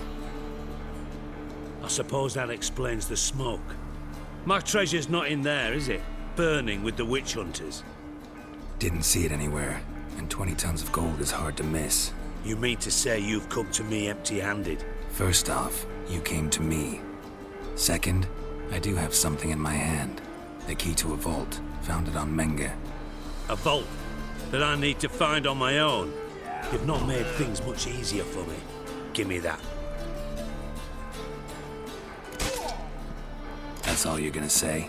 I suppose that explains the smoke. My treasure's not in there, is it? Burning with the witch hunters. Didn't see it anywhere, and 20 tons of gold is hard to miss. You mean to say you've come to me empty-handed? First off, you came to me. Second, I do have something in my hand. The key to a vault, found it on Menge. A vault that I need to find on my own? You've not made things much easier for me. Give me that. That's all you're gonna say?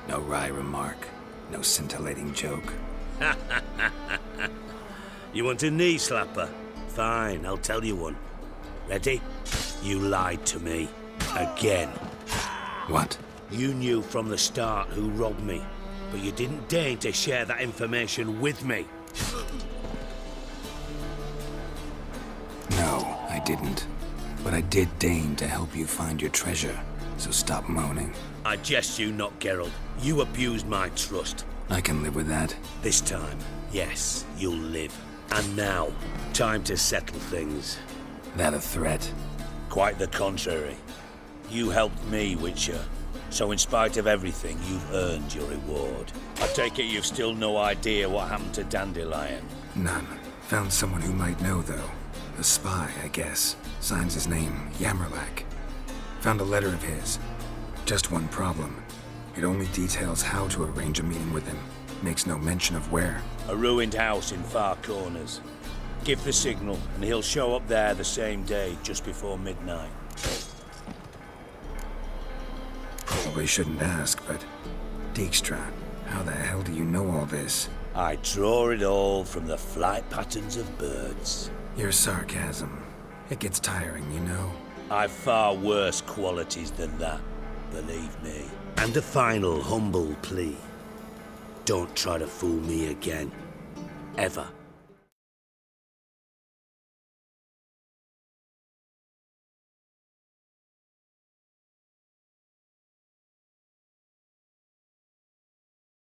No wry remark, no scintillating joke. You want a knee slapper? Fine, I'll tell you one. Ready? You lied to me. Again. What? You knew from the start who robbed me, but you didn't deign to share that information with me. No, I didn't. But I did deign to help you find your treasure, so stop moaning. I jest you not, Geralt. You abused my trust. I can live with that. This time, yes, you'll live. And now, time to settle things. That a threat? Quite the contrary. You helped me, Witcher. So in spite of everything, you've earned your reward. I take it you've still no idea what happened to Dandelion? None. Found someone who might know, though. A spy, I guess. Signs his name, Yamerlak. Found a letter of his. Just one problem. It only details how to arrange a meeting with him. Makes no mention of where. A ruined house in Far Corners. Give the signal, and he'll show up there the same day, just before midnight. Probably shouldn't ask, but... Dijkstra, how the hell do you know all this? I draw it all from the flight patterns of birds. Your sarcasm. It gets tiring, you know? I've far worse qualities than that, believe me. And a final humble plea. Don't try to fool me again. Ever.